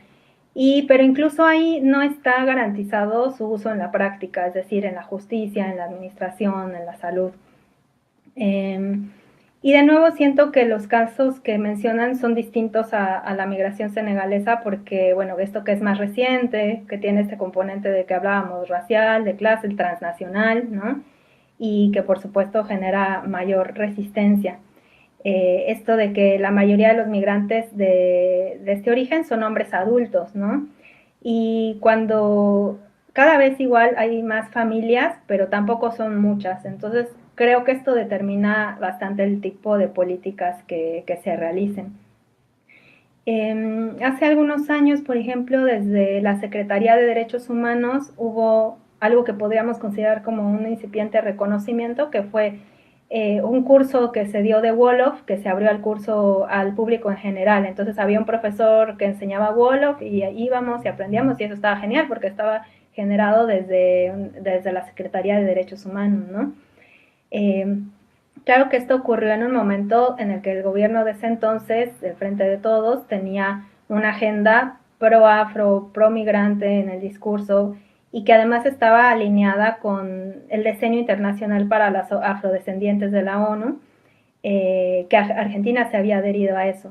Pero incluso ahí no está garantizado su uso en la práctica, es decir, en la justicia, en la administración, en la salud. Y de nuevo siento que los casos que mencionan son distintos a la migración senegalesa porque, bueno, esto que es más reciente, que tiene este componente de que hablábamos racial, de clase, el transnacional, ¿no? Y que por supuesto genera mayor resistencia. Esto de que la mayoría de los migrantes de este origen son hombres adultos, ¿no? Y cuando cada vez igual hay más familias, pero tampoco son muchas. Entonces creo que esto determina bastante el tipo de políticas que se realicen. Hace algunos años, por ejemplo, desde la Secretaría de Derechos Humanos hubo algo que podríamos considerar como un incipiente reconocimiento, que fue un curso que se dio de Wolof, que se abrió al curso al público en general. Entonces había un profesor que enseñaba Wolof y íbamos y aprendíamos y eso estaba genial porque estaba generado desde la Secretaría de Derechos Humanos, ¿no? Claro que esto ocurrió en un momento en el que el gobierno de ese entonces, el Frente de Todos, tenía una agenda pro afro, pro migrante en el discurso y que además estaba alineada con el diseño internacional para las afrodescendientes de la ONU, que Argentina se había adherido a eso.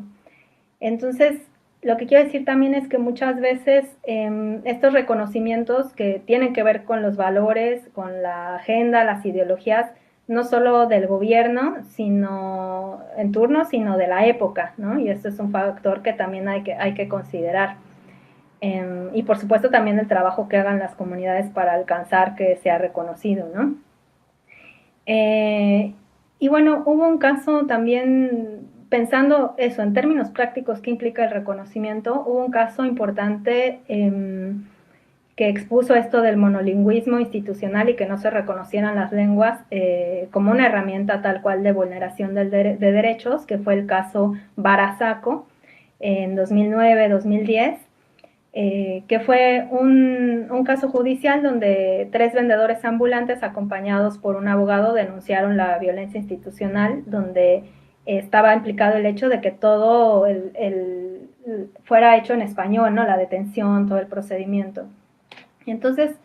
Entonces, lo que quiero decir también es que muchas veces estos reconocimientos que tienen que ver con los valores, con la agenda, las ideologías, no solo del gobierno, sino en turno, sino de la época, ¿no? Y esto es un factor que también hay que considerar. Y por supuesto también el trabajo que hagan las comunidades para alcanzar que sea reconocido, ¿no? Y bueno, hubo un caso también, pensando eso, en términos prácticos, ¿qué implica el reconocimiento? Hubo un caso importante que expuso esto del monolingüismo institucional y que no se reconocieran las lenguas como una herramienta tal cual de vulneración de derechos, que fue el caso Barazaco en 2009-2010, que fue un caso judicial donde 3 vendedores ambulantes acompañados por un abogado denunciaron la violencia institucional, donde estaba implicado el hecho de que todo fuera hecho en español, ¿no? La detención, todo el procedimiento. Entonces,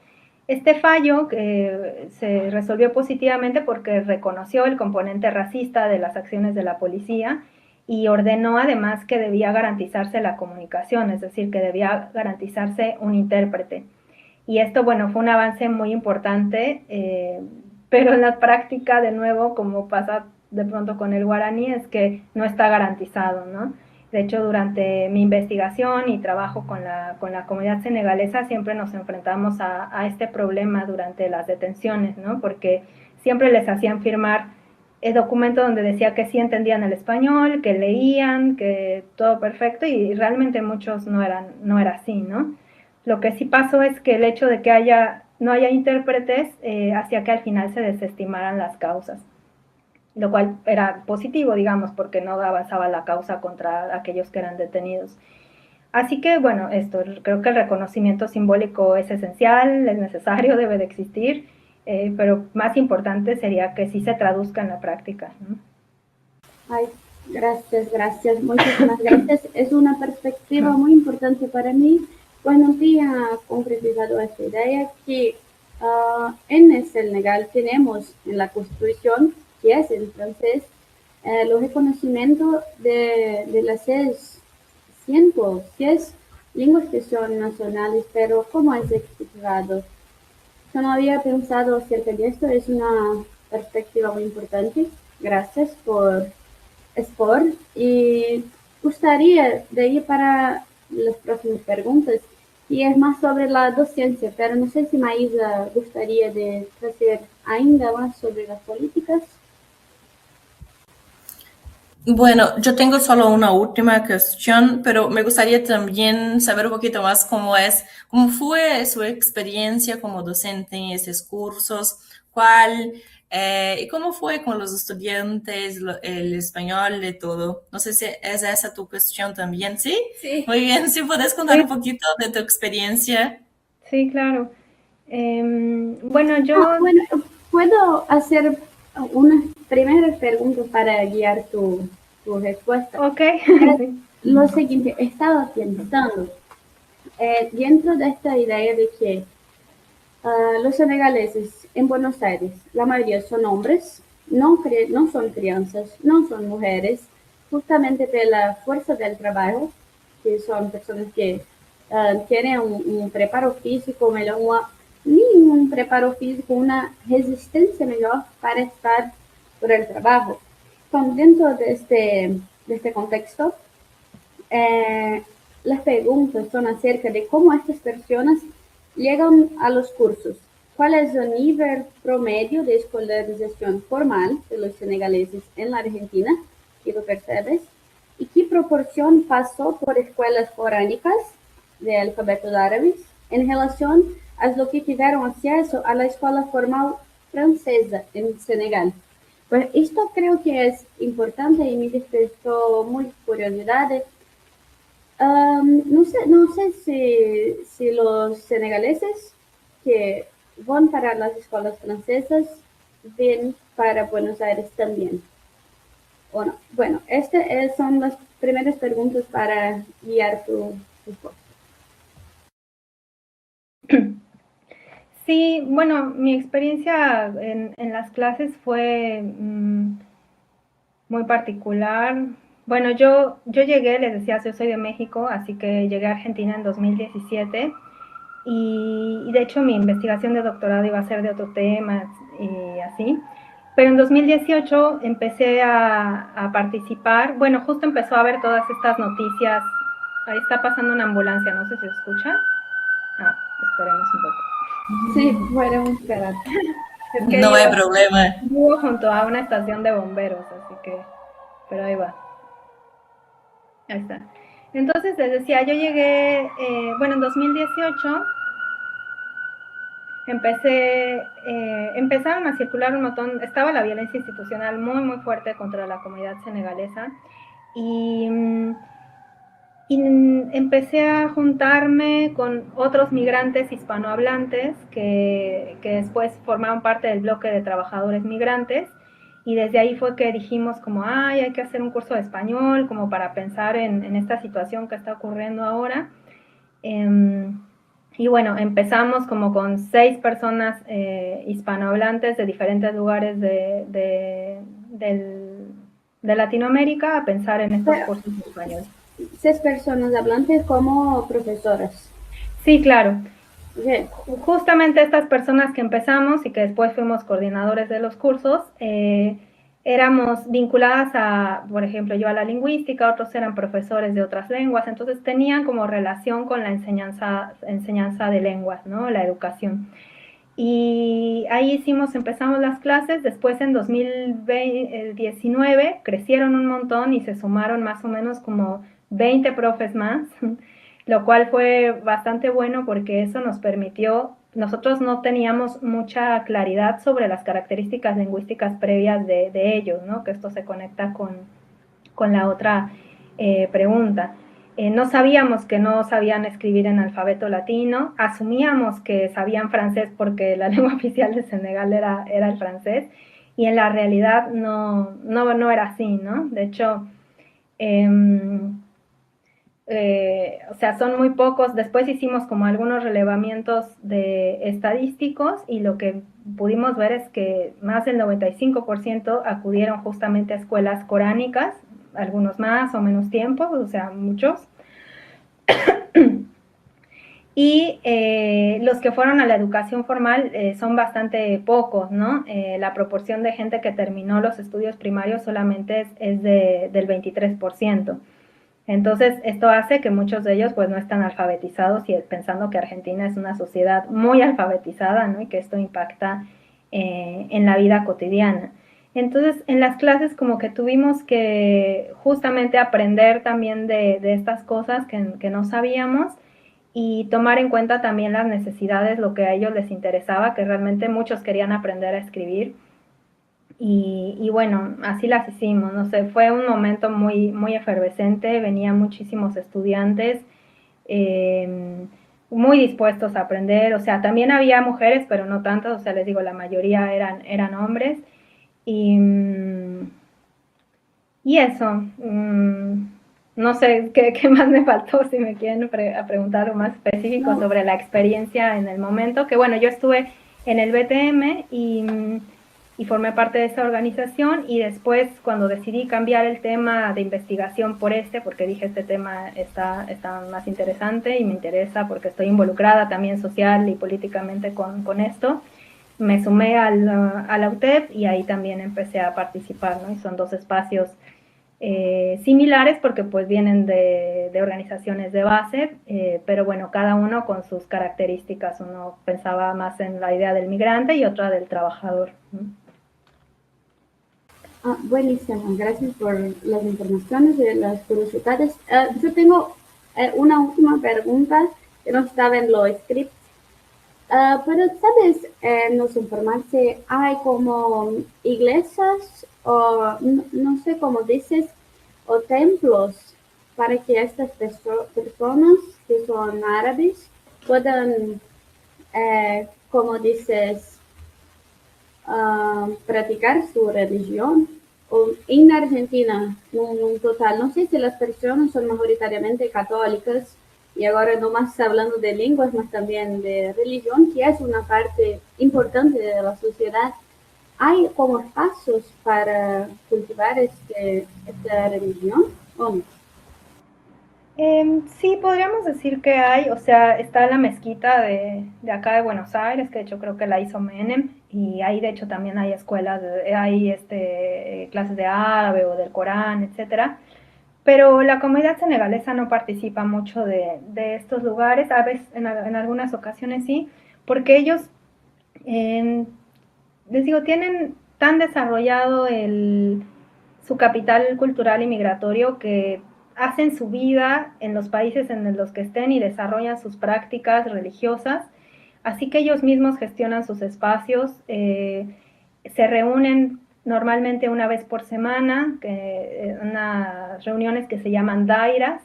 este fallo se resolvió positivamente porque reconoció el componente racista de las acciones de la policía y ordenó además que debía garantizarse la comunicación, es decir, que debía garantizarse un intérprete. Y esto, bueno, fue un avance muy importante, pero en la práctica, de nuevo, como pasa de pronto con el guaraní, es que no está garantizado, ¿no? De hecho, durante mi investigación y trabajo con la comunidad senegalesa, siempre nos enfrentamos a este problema durante las detenciones, ¿no? Porque siempre les hacían firmar el documento donde decía que sí entendían el español, que leían, que todo perfecto, y realmente muchos no era así, ¿no? Lo que sí pasó es que el hecho de que no haya intérpretes hacía que al final se desestimaran las causas, lo cual era positivo, digamos, porque no avanzaba la causa contra aquellos que eran detenidos. Así que, bueno, creo que el reconocimiento simbólico es esencial, es necesario, debe de existir, pero más importante sería que sí se traduzca en la práctica, ¿no? Ay, gracias, muchísimas gracias. Es una perspectiva muy importante para mí. Buenos días, concretizado esta idea que en el Senegal tenemos en la Constitución, que es en francés, los reconocimientos de las 110 lenguas que son nacionales, pero ¿cómo es explicado? Yo no había pensado acerca de esto, es una perspectiva muy importante. Gracias por expor y gustaría de ir para las próximas preguntas y es más sobre la docencia, pero no sé si Maísa gustaría de hacer ainda más sobre las políticas. Bueno, yo tengo solo una última cuestión, pero me gustaría también saber un poquito más cómo fue su experiencia como docente en esos cursos, y cómo fue con los estudiantes, el español y todo. No sé si es esa tu cuestión también, ¿sí? Sí. Muy bien, si puedes contar un poquito de tu experiencia. Sí, claro. Bueno, Bueno, puedo hacer unas primeras preguntas para guiar tu respuesta. Ok. Lo siguiente, estaba pensando, dentro de esta idea de que los senegaleses en Buenos Aires, la mayoría son hombres, no son crianzas, no son mujeres, justamente de la fuerza del trabajo, que son personas que tienen un preparo físico mejor, ni un preparo físico, una resistencia mejor para estar por el trabajo. Entonces, dentro de este contexto, las preguntas son acerca de cómo estas personas llegan a los cursos. ¿Cuál es el nivel promedio de escolarización formal de los senegaleses en la Argentina? ¿Y lo percibes? ¿Y qué proporción pasó por escuelas coránicas de alfabetos árabes en relación a lo que tuvieron acceso a la escuela formal francesa en Senegal? Pues esto creo que es importante y me despertó muy curiosidad. No sé si los senegaleses que van para las escuelas francesas ven para Buenos Aires también. ¿O no? Bueno, estas son las primeras preguntas para guiar tu respuesta. Sí, bueno, mi experiencia en las clases fue muy particular. Bueno, yo llegué, les decía, yo soy de México, así que llegué a Argentina en 2017 y de hecho mi investigación de doctorado iba a ser de otro tema y así. Pero en 2018 empecé a participar, bueno, justo empezó a ver todas estas noticias. Ahí está pasando una ambulancia, no sé si se escucha. Esperemos un poco. Sí, bueno, esperar. Es que No hay problema. vivo junto a una estación de bomberos, así que, pero ahí va. Ahí está. Entonces les decía, yo llegué, bueno, en 2018 empezaron a circular un montón, estaba la violencia institucional muy, muy fuerte contra la comunidad senegalesa y, y empecé a juntarme con otros migrantes hispanohablantes que después formaron parte del bloque de trabajadores migrantes y desde ahí fue que dijimos como, ay, hay que hacer un curso de español como para pensar en esta situación que está ocurriendo ahora. Y bueno, empezamos como con 6 personas hispanohablantes de diferentes lugares de Latinoamérica a pensar en estos cursos de español. 6 personas hablantes como profesoras. Sí, claro. Okay. Justamente estas personas que empezamos y que después fuimos coordinadores de los cursos, éramos vinculadas a, por ejemplo, yo a la lingüística, otros eran profesores de otras lenguas, entonces tenían como relación con la enseñanza de lenguas, ¿no? La educación. Y ahí empezamos las clases, después en 2019 crecieron un montón y se sumaron más o menos como 20 profes más, lo cual fue bastante bueno porque eso nos permitió, nosotros no teníamos mucha claridad sobre las características lingüísticas previas de ellos, ¿no? Que esto se conecta con la otra pregunta. No sabíamos que no sabían escribir en alfabeto latino, asumíamos que sabían francés porque la lengua oficial de Senegal era el francés, y en la realidad no era así, ¿no? De hecho, o sea, son muy pocos. Después hicimos como algunos relevamientos estadísticos y lo que pudimos ver es que más del 95% acudieron justamente a escuelas coránicas, algunos más o menos tiempo, o sea, muchos. Y los que fueron a la educación formal son bastante pocos, ¿no? La proporción de gente que terminó los estudios primarios solamente es del 23%. Entonces, esto hace que muchos de ellos pues no están alfabetizados y pensando que Argentina es una sociedad muy alfabetizada, ¿no? Y que esto impacta en la vida cotidiana. Entonces, en las clases como que tuvimos que justamente aprender también de estas cosas que no sabíamos y tomar en cuenta también las necesidades, lo que a ellos les interesaba, que realmente muchos querían aprender a escribir. Y bueno, así las hicimos, no sé, fue un momento muy, muy efervescente, venían muchísimos estudiantes muy dispuestos a aprender, o sea, también había mujeres, pero no tantas, o sea, les digo, la mayoría eran hombres, y eso, no sé qué más me faltó, si me quieren preguntar algo más específico sobre la experiencia en el momento, que bueno, yo estuve en el BTM y formé parte de esa organización, y después cuando decidí cambiar el tema de investigación por porque dije este tema está más interesante y me interesa porque estoy involucrada también social y políticamente con esto, me sumé a la UTEP y ahí también empecé a participar, ¿no? Y son 2 espacios similares porque pues vienen de organizaciones de base, pero bueno, cada uno con sus características. Uno pensaba más en la idea del migrante y otra del trabajador. Buenísimo, gracias por las informaciones y las curiosidades. Yo tengo una última pregunta que no estaba en los scripts. Pero, ¿sabes nos informar si hay como iglesias o no sé cómo dices, o templos para que estas personas que son árabes puedan, como dices, practicar su religión? O en Argentina, en total, no sé si las personas son mayoritariamente católicas, y ahora no más hablando de lenguas, más también de religión, que es una parte importante de la sociedad. ¿Hay como espacios para cultivar esta religión o no? Sí, podríamos decir que hay, o sea, está la mezquita de acá de Buenos Aires, que de hecho creo que la hizo Menem, y ahí de hecho también hay escuelas, hay clases de árabe o del Corán, etcétera. Pero la comunidad senegalesa no participa mucho de estos lugares, a veces en algunas ocasiones sí, porque ellos, les digo, tienen tan desarrollado su capital cultural y migratorio que hacen su vida en los países en los que estén y desarrollan sus prácticas religiosas Así que ellos mismos gestionan sus espacios, se reúnen normalmente una vez por semana, unas reuniones que se llaman dairas,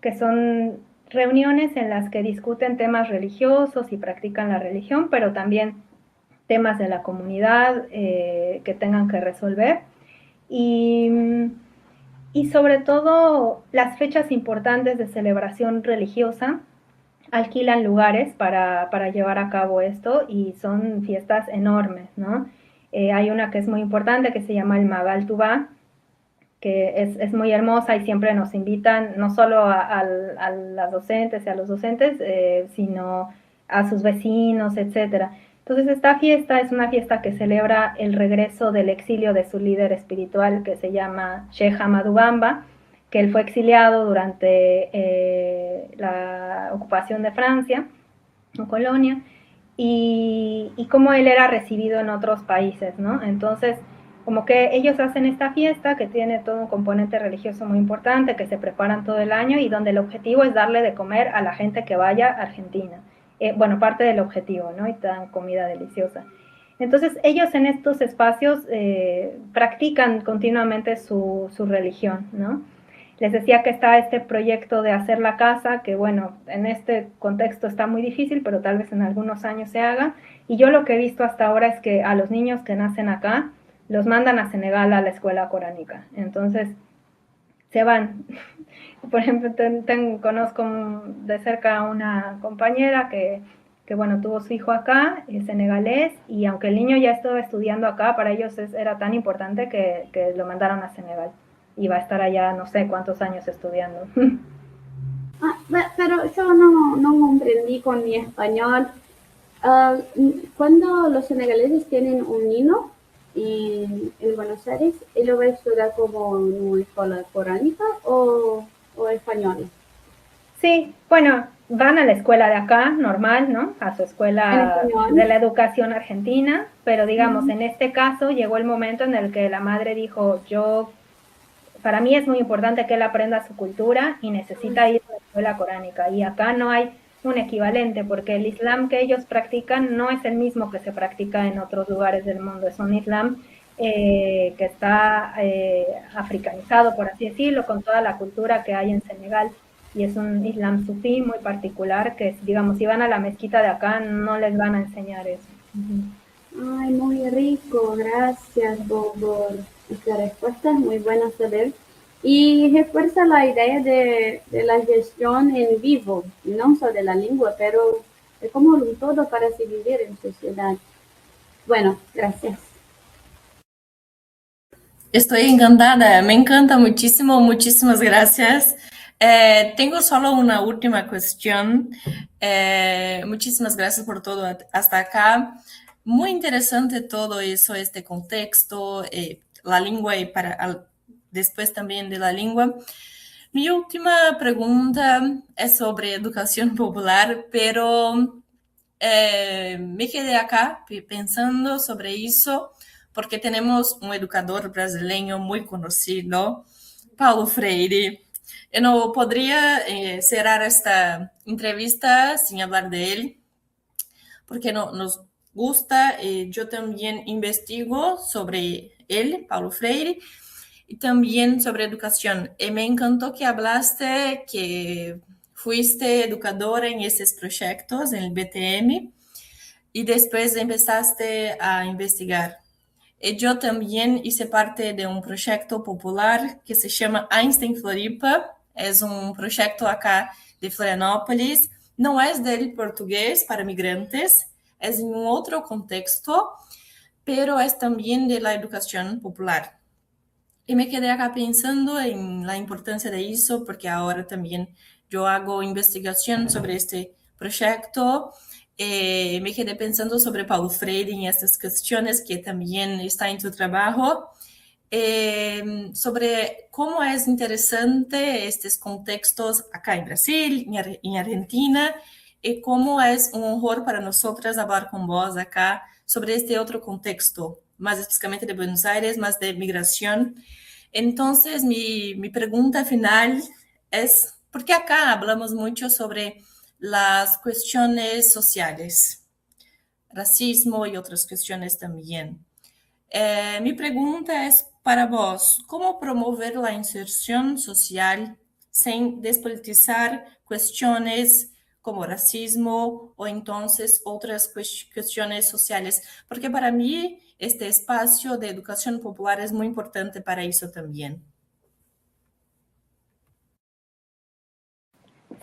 que son reuniones en las que discuten temas religiosos y practican la religión, pero también temas de la comunidad que tengan que resolver. Y sobre todo las fechas importantes de celebración religiosa alquilan lugares para llevar a cabo esto y son fiestas enormes, ¿no? Hay una que es muy importante que se llama el Magal Tubá, que es muy hermosa y siempre nos invitan no solo a las docentes y a los docentes, sino a sus vecinos, etcétera. Entonces esta fiesta es una fiesta que celebra el regreso del exilio de su líder espiritual que se llama Sheikh Ahmadou Bamba, que él fue exiliado durante la ocupación de Francia, o colonia, y cómo él era recibido en otros países, ¿no? Entonces, como que ellos hacen esta fiesta que tiene todo un componente religioso muy importante, que se preparan todo el año y donde el objetivo es darle de comer a la gente que vaya a Argentina. Bueno, parte del objetivo, ¿no? Y te dan comida deliciosa. Entonces, ellos en estos espacios practican continuamente su religión, ¿no? Les decía que está este proyecto de hacer la casa, que bueno, en este contexto está muy difícil, pero tal vez en algunos años se haga. Y yo lo que he visto hasta ahora es que a los niños que nacen acá, los mandan a Senegal a la escuela coránica. Entonces, se van. Por ejemplo, conozco de cerca a una compañera que, bueno, tuvo su hijo acá, es senegalés, y aunque el niño ya estaba estudiando acá, para ellos era tan importante que lo mandaron a Senegal. Y va a estar allá no sé cuántos años estudiando. Pero yo no comprendí con mi español. Cuando los senegaleses tienen un niño en Buenos Aires, ¿él lo va a estudiar como en una escuela coránica o española? Sí, bueno, van a la escuela de acá, normal, ¿no? A su escuela de la educación argentina, pero digamos, en este caso llegó el momento en el que la madre dijo, para mí es muy importante que él aprenda su cultura y necesita ir a la escuela coránica. Y acá no hay un equivalente, porque el Islam que ellos practican no es el mismo que se practica en otros lugares del mundo. Es un Islam que está africanizado, por así decirlo, con toda la cultura que hay en Senegal. Y es un Islam sufí muy particular que, digamos, si van a la mezquita de acá, no les van a enseñar eso. Ay, muy rico, gracias por esta respuesta, es muy buena saber. Y refuerza la idea de la gestión en vivo, no solo de la lengua, pero es como un todo para se vivir en sociedad. Bueno, gracias. Estoy encantada, me encanta muchísimo, muchísimas gracias. Tengo solo una última cuestión. Muchísimas gracias por todo hasta acá. Muy interesante todo eso, este contexto, la lengua y después también de la lengua. Mi última pregunta es sobre educación popular, pero me quedé acá pensando sobre eso porque tenemos un educador brasileño muy conocido, Paulo Freire. Eu não poderia cerrar esta entrevista sin hablar de él, porque nos gusta. Yo también investigo sobre él, Paulo Freire, y también sobre educación. Y me encantó que hablaste que fuiste educadora en estos proyectos, en el BTM, y después empezaste a investigar. Yo también hice parte de un proyecto popular que se llama Einstein Floripa. Es un proyecto acá de Florianópolis. No es del portugués para migrantes, es en otro contexto, pero es también de la educación popular. Y me quedé acá pensando en la importancia de eso, porque ahora también yo hago investigación sobre este proyecto. Me quedé pensando sobre Paulo Freire en estas cuestiones que también está en tu trabajo, sobre cómo es interesante estos contextos acá en Brasil, en Argentina, y cómo es un honor para nosotras hablar con vos acá sobre este otro contexto, más específicamente de Buenos Aires, más de migración. Entonces, mi pregunta final es, ¿por qué acá hablamos mucho sobre las cuestiones sociales? racismo y otras cuestiones también. Mi pregunta es para vos, ¿cómo promover la inserción social sin despolitizar cuestiones como racismo o entonces otras cuestiones sociales? Porque para mí este espacio de educación popular es muy importante para eso también.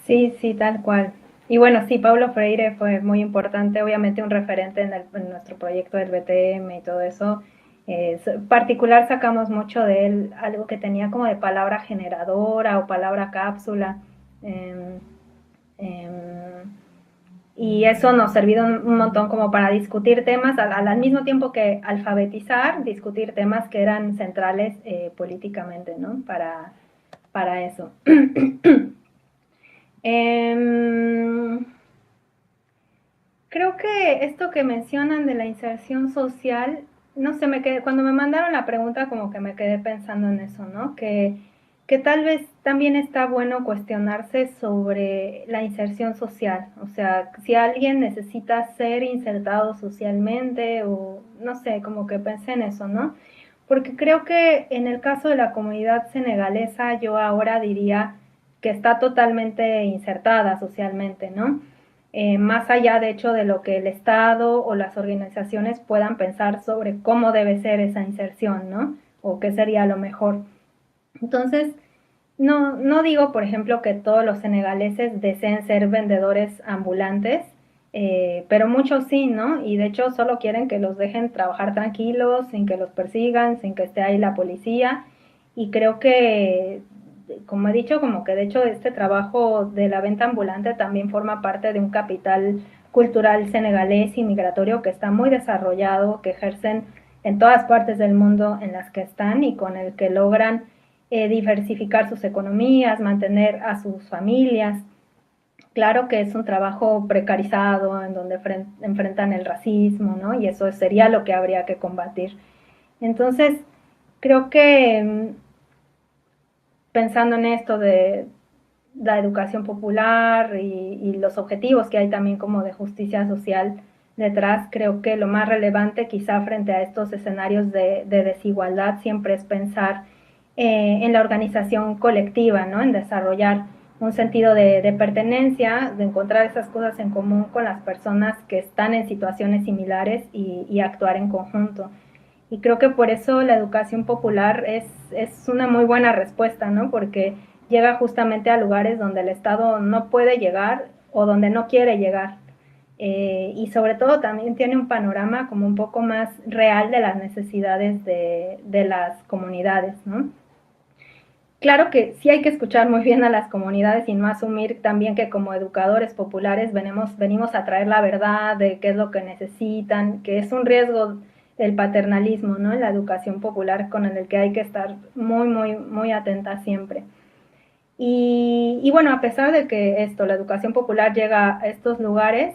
Sí, sí, tal cual. Y bueno, sí, Paulo Freire fue muy importante, obviamente un referente en nuestro proyecto del BTM y todo eso. Particular sacamos mucho de él algo que tenía como de palabra generadora o palabra cápsula. Eh, eh, y eso nos sirvió un montón como para discutir temas, al mismo tiempo que alfabetizar, discutir temas que eran centrales políticamente, ¿no? Para eso. Creo que esto que mencionan de la inserción social, no sé, cuando me mandaron la pregunta como que me quedé pensando en eso, ¿no? Que tal vez también está bueno cuestionarse sobre la inserción social, o sea, si alguien necesita ser insertado socialmente o no sé, como que pensé en eso, ¿no? Porque creo que en el caso de la comunidad senegalesa yo ahora diría que está totalmente insertada socialmente, ¿no? Más allá de hecho de lo que el Estado o las organizaciones puedan pensar sobre cómo debe ser esa inserción, ¿no? O qué sería lo mejor. Entonces, no digo, por ejemplo, que todos los senegaleses deseen ser vendedores ambulantes, pero muchos sí, ¿no? Y de hecho solo quieren que los dejen trabajar tranquilos, sin que los persigan, sin que esté ahí la policía. Y creo que, como he dicho, como que de hecho este trabajo de la venta ambulante también forma parte de un capital cultural senegalés y migratorio que está muy desarrollado, que ejercen en todas partes del mundo en las que están y con el que logran diversificar sus economías, mantener a sus familias. Claro que es un trabajo precarizado en donde enfrentan el racismo, ¿no? Y eso sería lo que habría que combatir. Entonces, creo que pensando en esto de la educación popular y los objetivos que hay también como de justicia social detrás, creo que lo más relevante quizá frente a estos escenarios de desigualdad siempre es pensar en la organización colectiva, ¿no? En desarrollar un sentido de pertenencia, de encontrar esas cosas en común con las personas que están en situaciones similares y actuar en conjunto. Y creo que por eso la educación popular es una muy buena respuesta, ¿no? Porque llega justamente a lugares donde el Estado no puede llegar o donde no quiere llegar. Y sobre todo también tiene un panorama como un poco más real de las necesidades de las comunidades, ¿no? Claro que sí hay que escuchar muy bien a las comunidades y no asumir también que como educadores populares venimos a traer la verdad de qué es lo que necesitan, que es un riesgo el paternalismo, ¿no? En la educación popular con el que hay que estar muy atenta siempre. Y bueno, a pesar de que la educación popular llega a estos lugares,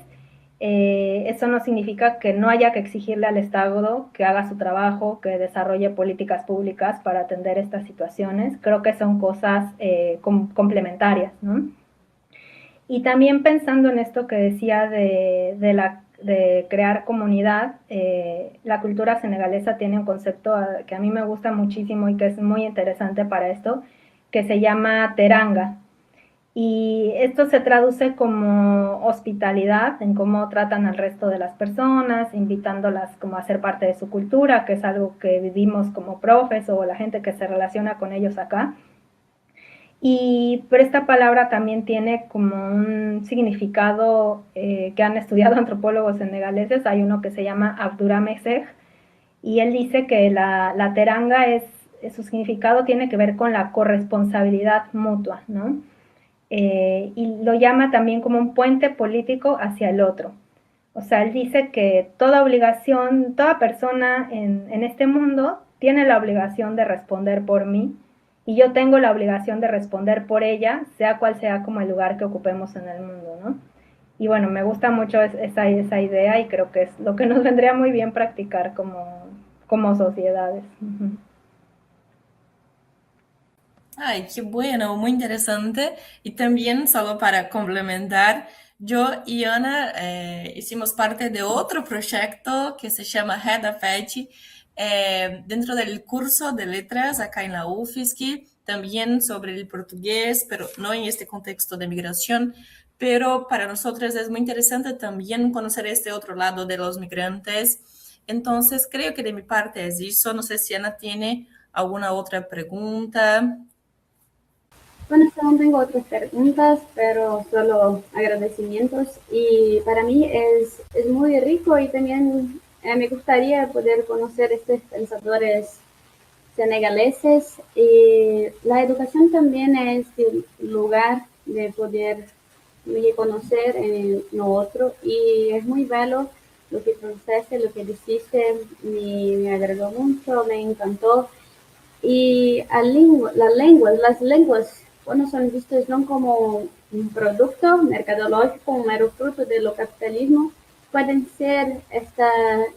eso no significa que no haya que exigirle al Estado que haga su trabajo, que desarrolle políticas públicas para atender estas situaciones. Creo que son cosas complementarias, ¿no? Y también pensando en esto que decía de crear comunidad, la cultura senegalesa tiene un concepto que a mí me gusta muchísimo y que es muy interesante para esto, que se llama teranga. Y esto se traduce como hospitalidad, en cómo tratan al resto de las personas, invitándolas como a ser parte de su cultura, que es algo que vivimos como profes o la gente que se relaciona con ellos acá. Pero esta palabra también tiene como un significado que han estudiado antropólogos senegaleses. Hay uno que se llama Abdurrahman Sej, y él dice que la teranga su significado tiene que ver con la corresponsabilidad mutua, ¿no? Y lo llama también como un puente político hacia el otro. O sea, él dice que toda obligación, toda persona en este mundo tiene la obligación de responder por mí y yo tengo la obligación de responder por ella, sea cual sea como el lugar que ocupemos en el mundo, ¿no? Y bueno, me gusta mucho esa idea y creo que es lo que nos vendría muy bien practicar como sociedades. Uh-huh. Ay, qué bueno, muy interesante. Y también, solo para complementar, Yo y Ana hicimos parte de otro proyecto que se llama Head of Edge, dentro del curso de letras acá en la UFSC, también sobre el portugués, pero no en este contexto de migración. Pero para nosotros es muy interesante también conocer este otro lado de los migrantes. Entonces, creo que de mi parte es eso. No sé si Ana tiene alguna otra pregunta. Bueno, no tengo otras preguntas, pero solo agradecimientos. Y para mí es muy rico y también me gustaría poder conocer estos pensadores senegaleses. Y la educación también es el lugar de poder reconocer en lo otro. Y es muy bello lo que pronunciaste, lo que dijiste, me agradó mucho, me encantó. Y las lenguas, bueno, son vistas no como un producto mercadológico, un mero fruto de lo capitalismo, pueden ser esta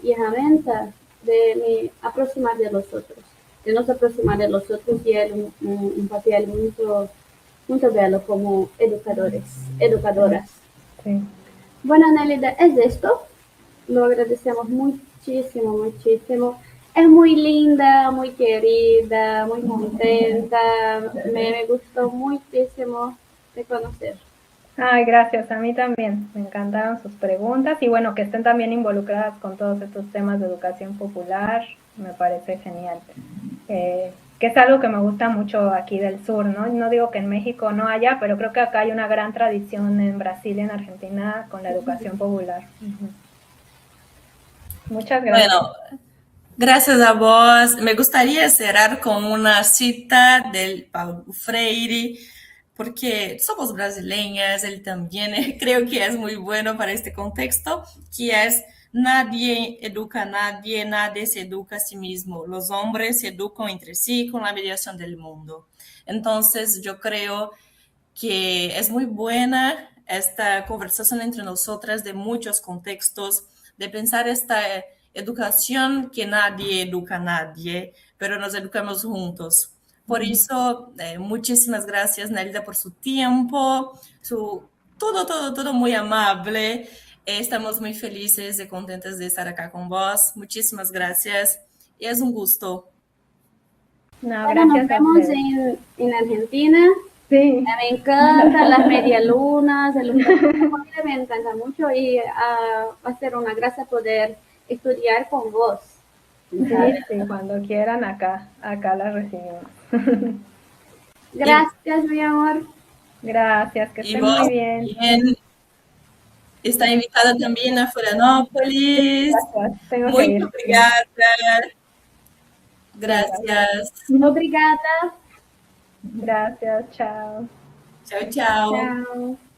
herramienta de aproximar de los otros, de nos aproximar de los otros y es un papel muy, muy bello como educadores, educadoras. Sí. Bueno, Nelida, es esto. Lo agradecemos muchísimo, muchísimo. Es muy linda, muy querida, muy contenta. Me gustó muchísimo de conocer. Ay, gracias, a mí también. Me encantaron sus preguntas y bueno, que estén también involucradas con todos estos temas de educación popular, me parece genial. Que es algo que me gusta mucho aquí del sur, ¿no? No digo que en México no haya, pero creo que acá hay una gran tradición en Brasil y en Argentina con la educación popular. Muchas gracias. Bueno, gracias a vos. Me gustaría cerrar con una cita del Paulo Freire, porque somos brasileñas, él también creo que es muy bueno para este contexto, que es nadie educa a nadie, nadie se educa a sí mismo. Los hombres se educan entre sí con la mediación del mundo. Entonces, yo creo que es muy buena esta conversación entre nosotras de muchos contextos, de pensar esta educación que nadie educa a nadie, pero nos educamos juntos. Por eso, muchísimas gracias, Nelida, por su tiempo, todo muy amable. Estamos muy felices y contentas de estar acá con vos. Muchísimas gracias y es un gusto. No, Bueno, nos gracias a vemos ustedes. en Argentina. Sí. Me encantan las medialunas, la comida me encanta mucho y va a ser una gracia poder estudiar con vos. Sí, sí, cuando quieran acá las recibimos. Gracias, mi amor. Gracias, que Y estén muy vos bien. también. Está invitada também a Florianópolis. Gracias, tengo que Muito ir. obrigada. Sí, Gracias. Obrigada. gracias, chao. Tchau, tchau. Chao.